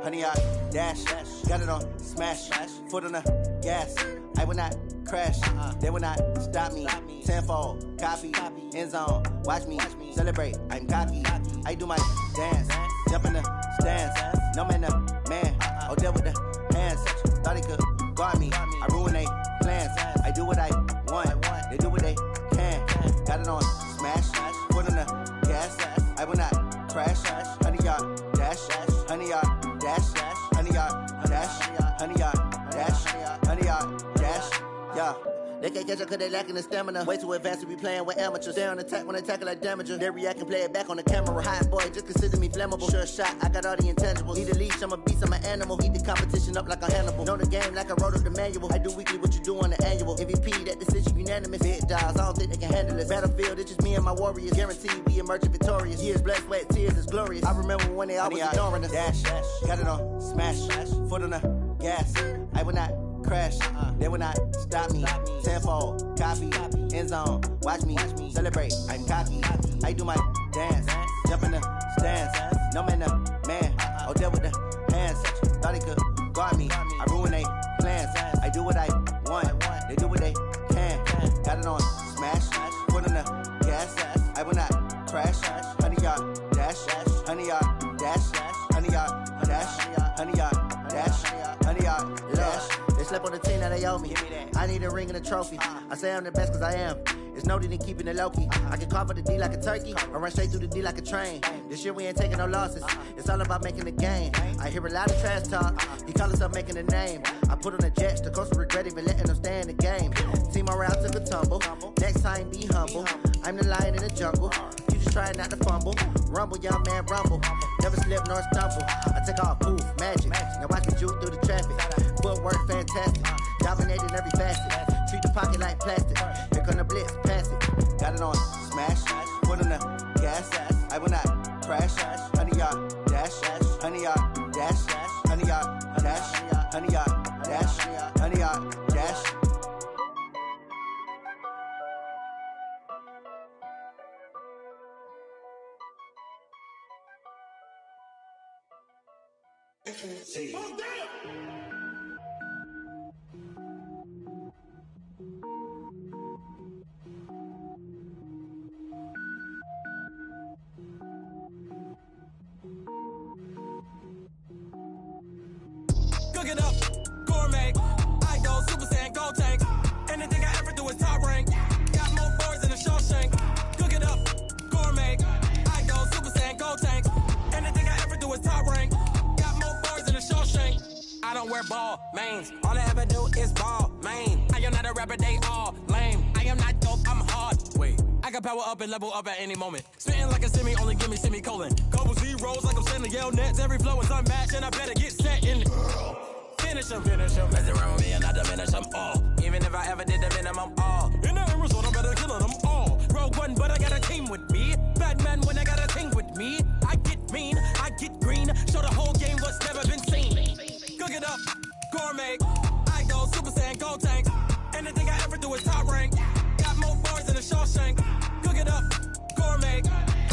Honey, I dash, got it on smash, foot on the gas. I will not crash, they will not stop me. Tenfold, copy, end zone, watch me celebrate. I'm cocky, I do my dance, jump in the stands. No man, man, oh, there with the hands. Thought he could guard me, I ruin they plans. I do what I want, they do what they can. Got it on smash, foot on the gas. I will not crash, honey, y'all dash, honey, y'all dash, honey, y'all dash, honey, y'all dash, honey, y'all dash, yeah. They can't catch up cause they lacking the stamina. Way too advanced to be playing with amateurs. Stay on attack when they tackle like damager. They react and play it back on the camera. Hot boy, just consider me flammable. Sure shot, I got all the intangibles. Need a leash, I'm a beast, I'm an animal. Eat the competition up like a Hannibal. Know the game like I wrote up the manual. I do weekly what you do on the annual. MVP, that decision unanimous. Big dials, I don't think they can handle this. Battlefield, it's just me and my warriors. Guaranteed we emerging victorious. Years, blood, sweat, tears, it's glorious. I remember when they always ignoring us. Dash, got it on smash, foot on the gas. I will not crash, they will not stop me. Tenfold, copy, end zone, watch me celebrate. I'm cocky, I do my dance, jump in the stands. No man, man, oh, there with the hands. Thought he could guard me, I ruin they plans. I do what I want, they do what they can. Got it on smash, foot on the gas. I will not crash, honey, y'all dash, honey, y'all dash, honey, y'all dash, honey, y'all dash, honey, y'all dash. They slept on the team that they owe me. I need a ring and a trophy. I say I'm the best cause I am. It's no need in keeping it low-key. I can carve up the D like a turkey or run straight through the D like a train. This year we ain't taking no losses. It's all about making the game. I hear a lot of trash talk. He call himself making a name. I put on the Jets. The coach will regret even letting them stay in the game. Team morale took a tumble. Next time be humble. I'm the lion in the jungle. You just try not to fumble. Rumble, young man, rumble. Never slip nor stumble. I take off, poof, magic. Now I can juke through the traffic. Footwork fantastic. Dominating every facet. Treat the pocket like plastic. Here come the blitz, pass it. Got it on smash. Foot on the gas. I will not crash. Honey, y'all dash. Honey, y'all dash. Honey, y'all dash. Honey, y'all dash. Honey, y'all dash. Cook it up, gourmet. I go Super Saiyan, go tank. Anything I ever do is top rank. Got more boards than a Shawshank. Cook it up, gourmet. I go Super Saiyan, go tank. Anything I ever do is top rank. Got more boards than a Shawshank. I don't wear ball, mains. All I ever do is ball, main. I am not a rapper, they all lame. I am not dope, I'm hard. Wait, I can power up and level up at any moment. Spitting like a semi, only give me semicolon. Couple zeros like I'm sending Yale Nets. Every flow is unmatched and I better get set in. Finish them. Mess around with me and I diminish them all. Even if I ever did the minimum, all. In the Arizona, I'm better killing them all. Rogue One, but I got a team with me. Batman when I got a team with me. I get mean, I get green. Show the whole game what's never been seen. Cook it up, gourmet. I go Super Saiyan, go tank. Anything I ever do is top rank. Got more bars than a Shawshank. Cook it up, gourmet.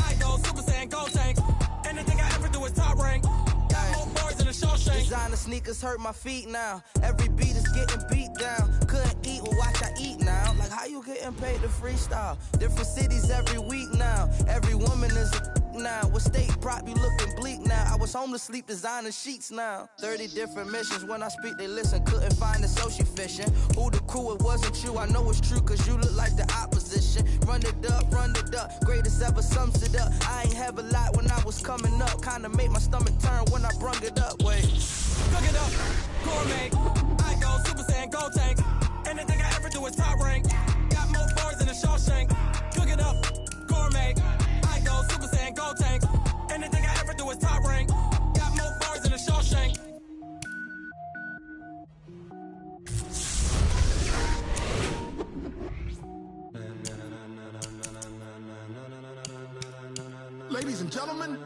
I go Super Saiyan, go tank. Anything I ever do is top rank. Got more bars than a Shawshank. Designer sneakers hurt my feet now. Every beat is getting beat down. Couldn't eat, well watch I eat now. Like how you getting paid to freestyle? Different cities every week now. Every woman is a now. What state prop you looking bleak now? I was home to sleep designing sheets now. 30 different missions. When I speak they listen. Couldn't find the social fishing. Who the crew? It wasn't you. I know it's true cause you look like the opposition. Run it up. Greatest ever sums it up. I ain't have a lot when I was coming up. Kinda made my stomach turn when I brung it up. Wait. Cook it up, gourmet. I go Super Saiyan, go tank. Anything I ever do is top rank. Got more bars than a Shawshank. Cook it up, gourmet. I go Super Saiyan, go tank. Anything I ever do is top rank. Got more bars than a Shawshank. Ladies and gentlemen,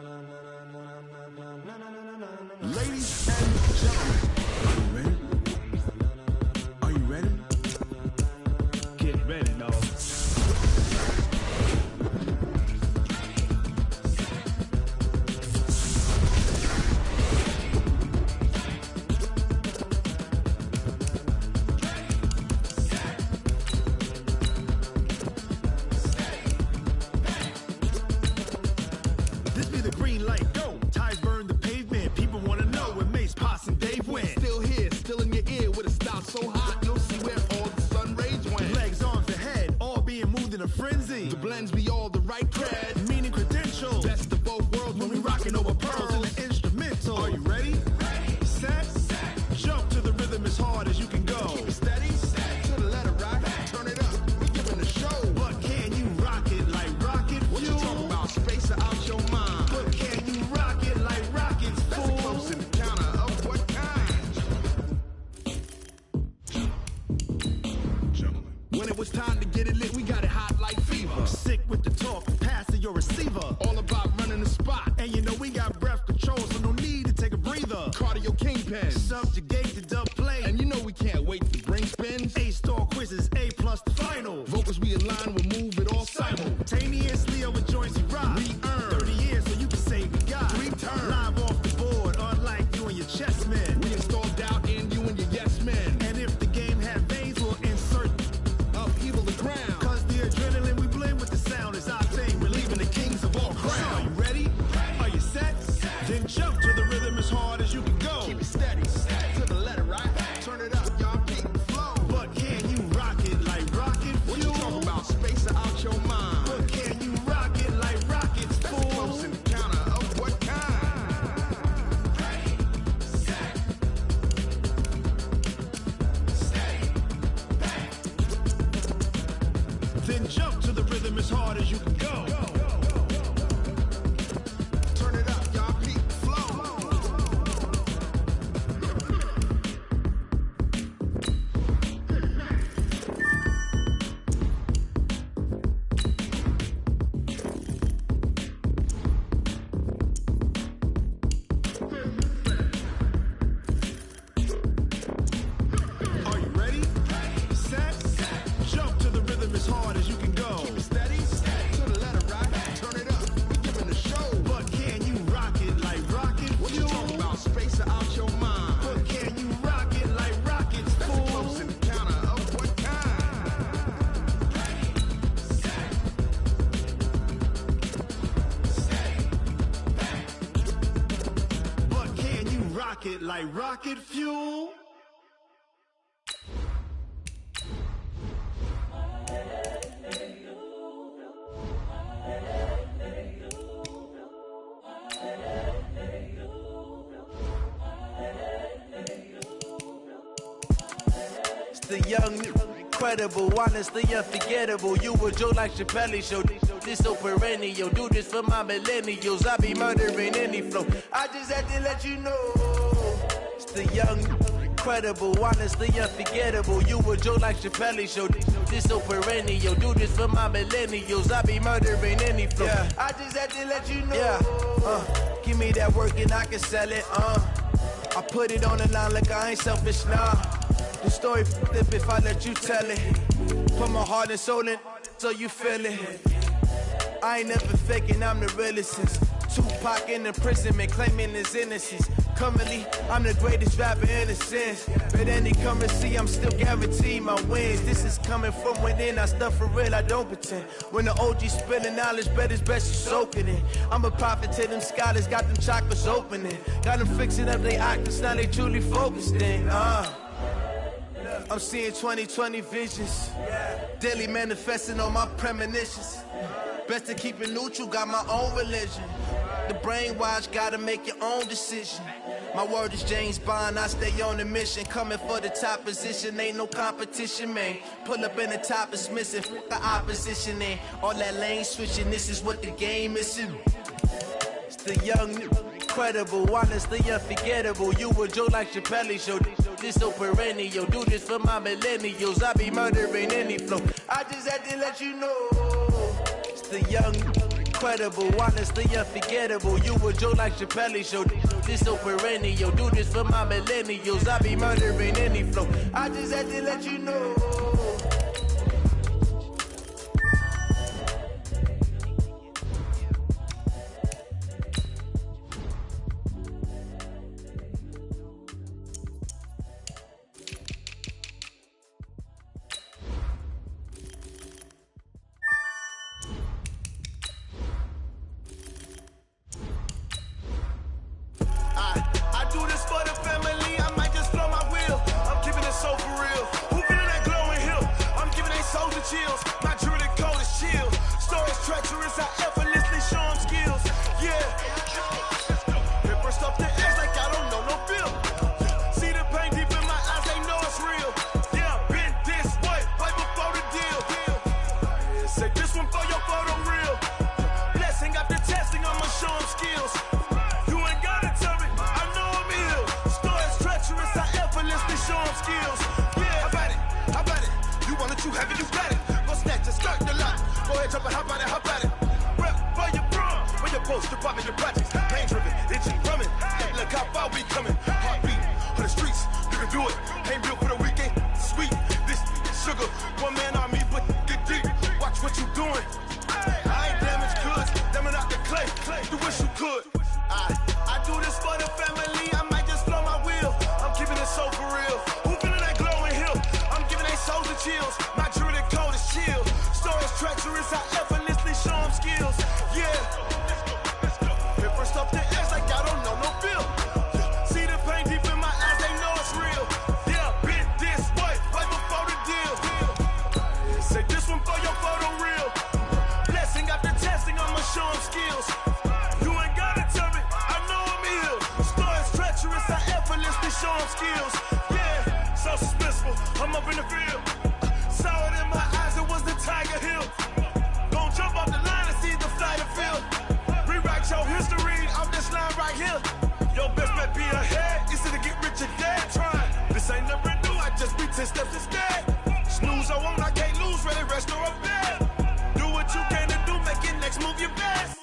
are you ready? Get ready, dog. This be the green light, go. Ties burn the pavement. People wanna know where Mace, Posse, and Dave went. Still here, still in your ear with a style so hot, you'll see where all the sun rays went. Legs, arms, the head, all being moved in a frenzy. The blends be all the right cred, meaning credentials. Best of both worlds when we rockin' over pearls in the instrumental. Are you ready? Set, jump to the rhythm as hard as you can go. Keep it steady, to the letter rock, turn it up, we giving a show. But can you rock it like rocket fuel? What you talking about? Space or out your mind? But can you rock it like rockets, fool? That's a close encounter of what kind? When it was time to get it lit, we got it hot like fever. Sick with the talk, passing your receiver. All about running the spot. And you know we got breath control, so no need to take a breather. Cardio kingpin, subjugate the dub play. And you know we can't wait to bring spins. A-star quizzes, A+ the final. Vocals we align, we'll move it all simultaneously over joints we rock. We earn 30 years so you can say we got return. Live off the board, unlike you and your chess men. We install doubt in you and your yes men. And if the game had veins, we'll insert upheaval the ground. Cause the adrenaline we blend with the sound is our thing. We're leaving the kings of all crowns. So are you ready? Are you set? Then jump to the rhythm as hard as you can go. Keep it steady, to the letter right. Turn it up, y'all keep the flow. But can you rock it like rocket fuel? What you talking about? Space or out your mind? But can you rock it like rockets, fool? That's a close encounter of what kind? Then jump to the rhythm as hard as you can go. Turn it up, y'all keep the flow. Are you ready? Set, jump to the rhythm as hard as you can go. Keep it steady, to the letter right. Turn it up, we giving a show. But can you rock it like rocket fuel? What you talking about? Space or out your mind? But can you rock it like rockets, fool? That's a close encounter of what kind? But can you rock it like rocket fuel? The young, incredible, honestly unforgettable. You a Joe like Chappelle show. This so perennial. Do this for my millennials. I be murdering any flow. I just had to let you know. It's the young, incredible, honestly unforgettable. You a Joe like Chappelle show. This so perennial. Do this for my millennials. I be murdering any flow. Yeah. I just had to let you know. Yeah. Give me that work and I can sell it. I put it on the line like I ain't selfish, nah. The story flip if I let you tell it. Put my heart and soul in so you feel it. I ain't never faking, I'm the realest since Tupac in imprisonment, claiming his innocence. Currently, I'm the greatest rapper in a sense. But any currency, I'm still guaranteed my wins. This is coming from within, I stuff for real, I don't pretend. When the OG spilling knowledge, bet it's best you soak it in. I'm a prophet to them scholars, got them chakras opening. Got them fixing up they octaves, now they truly focused in. I'm seeing 2020 visions. Daily manifesting on my premonitions. Best to keep it neutral, got my own religion. The brainwash, gotta make your own decision. My word is James Bond, I stay on the mission. Coming for the top position, ain't no competition, man. Pull up in the top, it's missing, the opposition in. All that lane switching, this is what the game is in. It's the young, incredible, honestly unforgettable. You a Joe like Chappelle show. This so perennial. Do this for my millennials. I be murdering any flow. I just had to let you know. It's the young, incredible, honestly unforgettable. You a Joe like Chappelle show. This so perennial. Do this for my millennials. I be murdering any flow. I just had to let you know. Chills, my jewelry code is chill. Stories treacherous, I effortlessly show them skills. Yeah, paper stuff the edge like I don't know no feel. See the pain deep in my eyes, they know it's real. Yeah, been this way, right before the deal. Say this one for your photo real. Blessing after testing, I'ma show them skills. You ain't gotta tell me, I know I'm ill. Stories treacherous, I effortlessly show them skills. Yeah, how about it? How about it? You want it, you have it, you got it. Just start the lot. Go ahead, jump it, hop on it, hop on it. Rep for your bro, for your post, your pop, your projects. Pain driven, itching, drumming. Look how far we coming. Heartbeat for the streets, you can do it. Ain't built for the weekend. Sweet, this sugar. One man army, but get deep. Watch what you doing. I ain't damaged goods, damn it out the clay. You wish you could. I do this for the family. I might just blow my wheel. I'm keeping it so for real. Who feeling that glowing hill? I'm giving they souls the chills. My jewelry code is chill. Stories treacherous, I effortlessly show them skills. Yeah. Paper stuff the edge like I don't know no feel. See the pain deep in my eyes, they know it's real. Yeah, been this way, right before the deal. Say this one for your photo real. Blessing after testing, I'ma show them skills. You ain't gotta tell me, I know I'm ill. Stories treacherous, I effortlessly show them skills. Yeah, so suspenseful, I'm up in the field. Saw it in my eyes, it was the Tiger Hill. Gon' jump off the line and see the flight of field. Rewrite your history off this line right here. Your best bet be ahead, easy to get rich or dead trying. This ain't never new, I just be 10 steps instead. Snooze I won't, I can't lose, ready, rest or a bed. Do what you can to do, make your next move your best.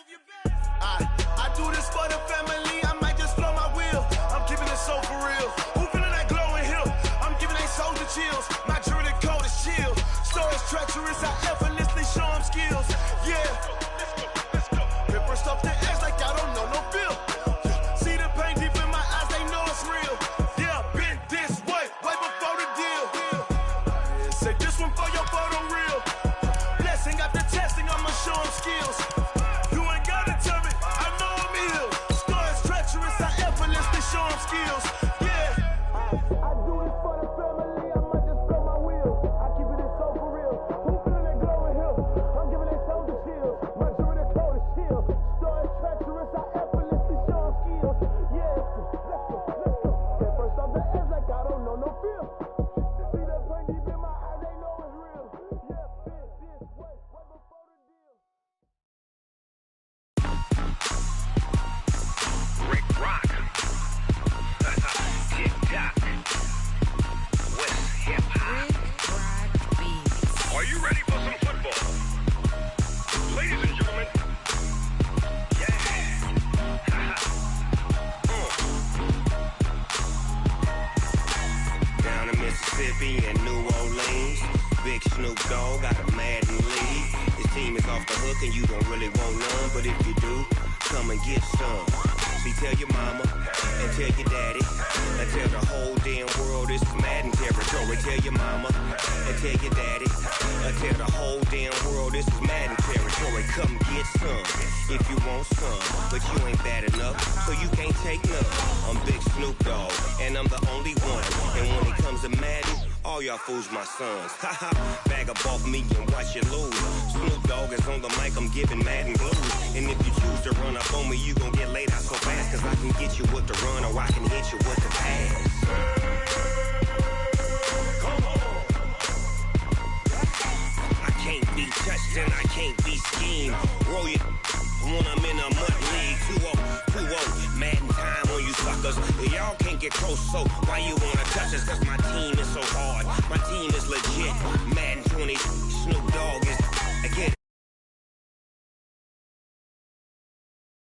I do this for the family, I might just blow my wheel. I'm keeping it so for real. Who feeling that glowing hill? I'm giving they souls the chills. My jewelry code is chill. Stories treacherous, I effortlessly show them skills. Yeah. Paper stuff the edge like I don't know no feel. See the pain deep in my eyes, they know it's real. Yeah, been this way, right before the deal. Say this one for your photo real. Blessing after testing, I'ma show them skills. You ain't gotta tell me, I know I'm ill. Stories treacherous, I effortlessly show them skills. Yeah. I do it for the family, I might just blow my wheel. I keep it so for real. Who feeling that glowing hill? I'm giving it so the chills. My jewelry code is chill. Stories treacherous, I effortlessly show them skills. Yeah, let's go. Get first off the edge like I don't know no feel. See that pain deep Mississippi and New Orleans. Big Snoop Dogg got a Madden lead. His team is off the hook and you don't really want none, but if you do, come and get some. See, tell your mama and tell your daddy and tell the whole damn world this is Madden territory. Tell your mama and tell your daddy and tell the whole damn world this is Madden territory. Come get some if you want some, but you ain't bad enough, so you can't take none. I'm Big Snoop Dogg and I'm the only one, and when it comes to Madden, all y'all fools my sons. Haha, bag up off me and watch you lose. Snoop Dogg is on the mic, I'm giving Madden blues. And if you choose to run up on me, you gon' get laid out so fast, cause I can get you with the run or I can hit you with the pass. Come on. I can't be touched and I can't be schemed. Roll you when I'm in a mud league. 2-0, Madden time on you suckers. Y'all can't get close, so why you wanna touch us? Cause my team is so hard. My team is legit. Madden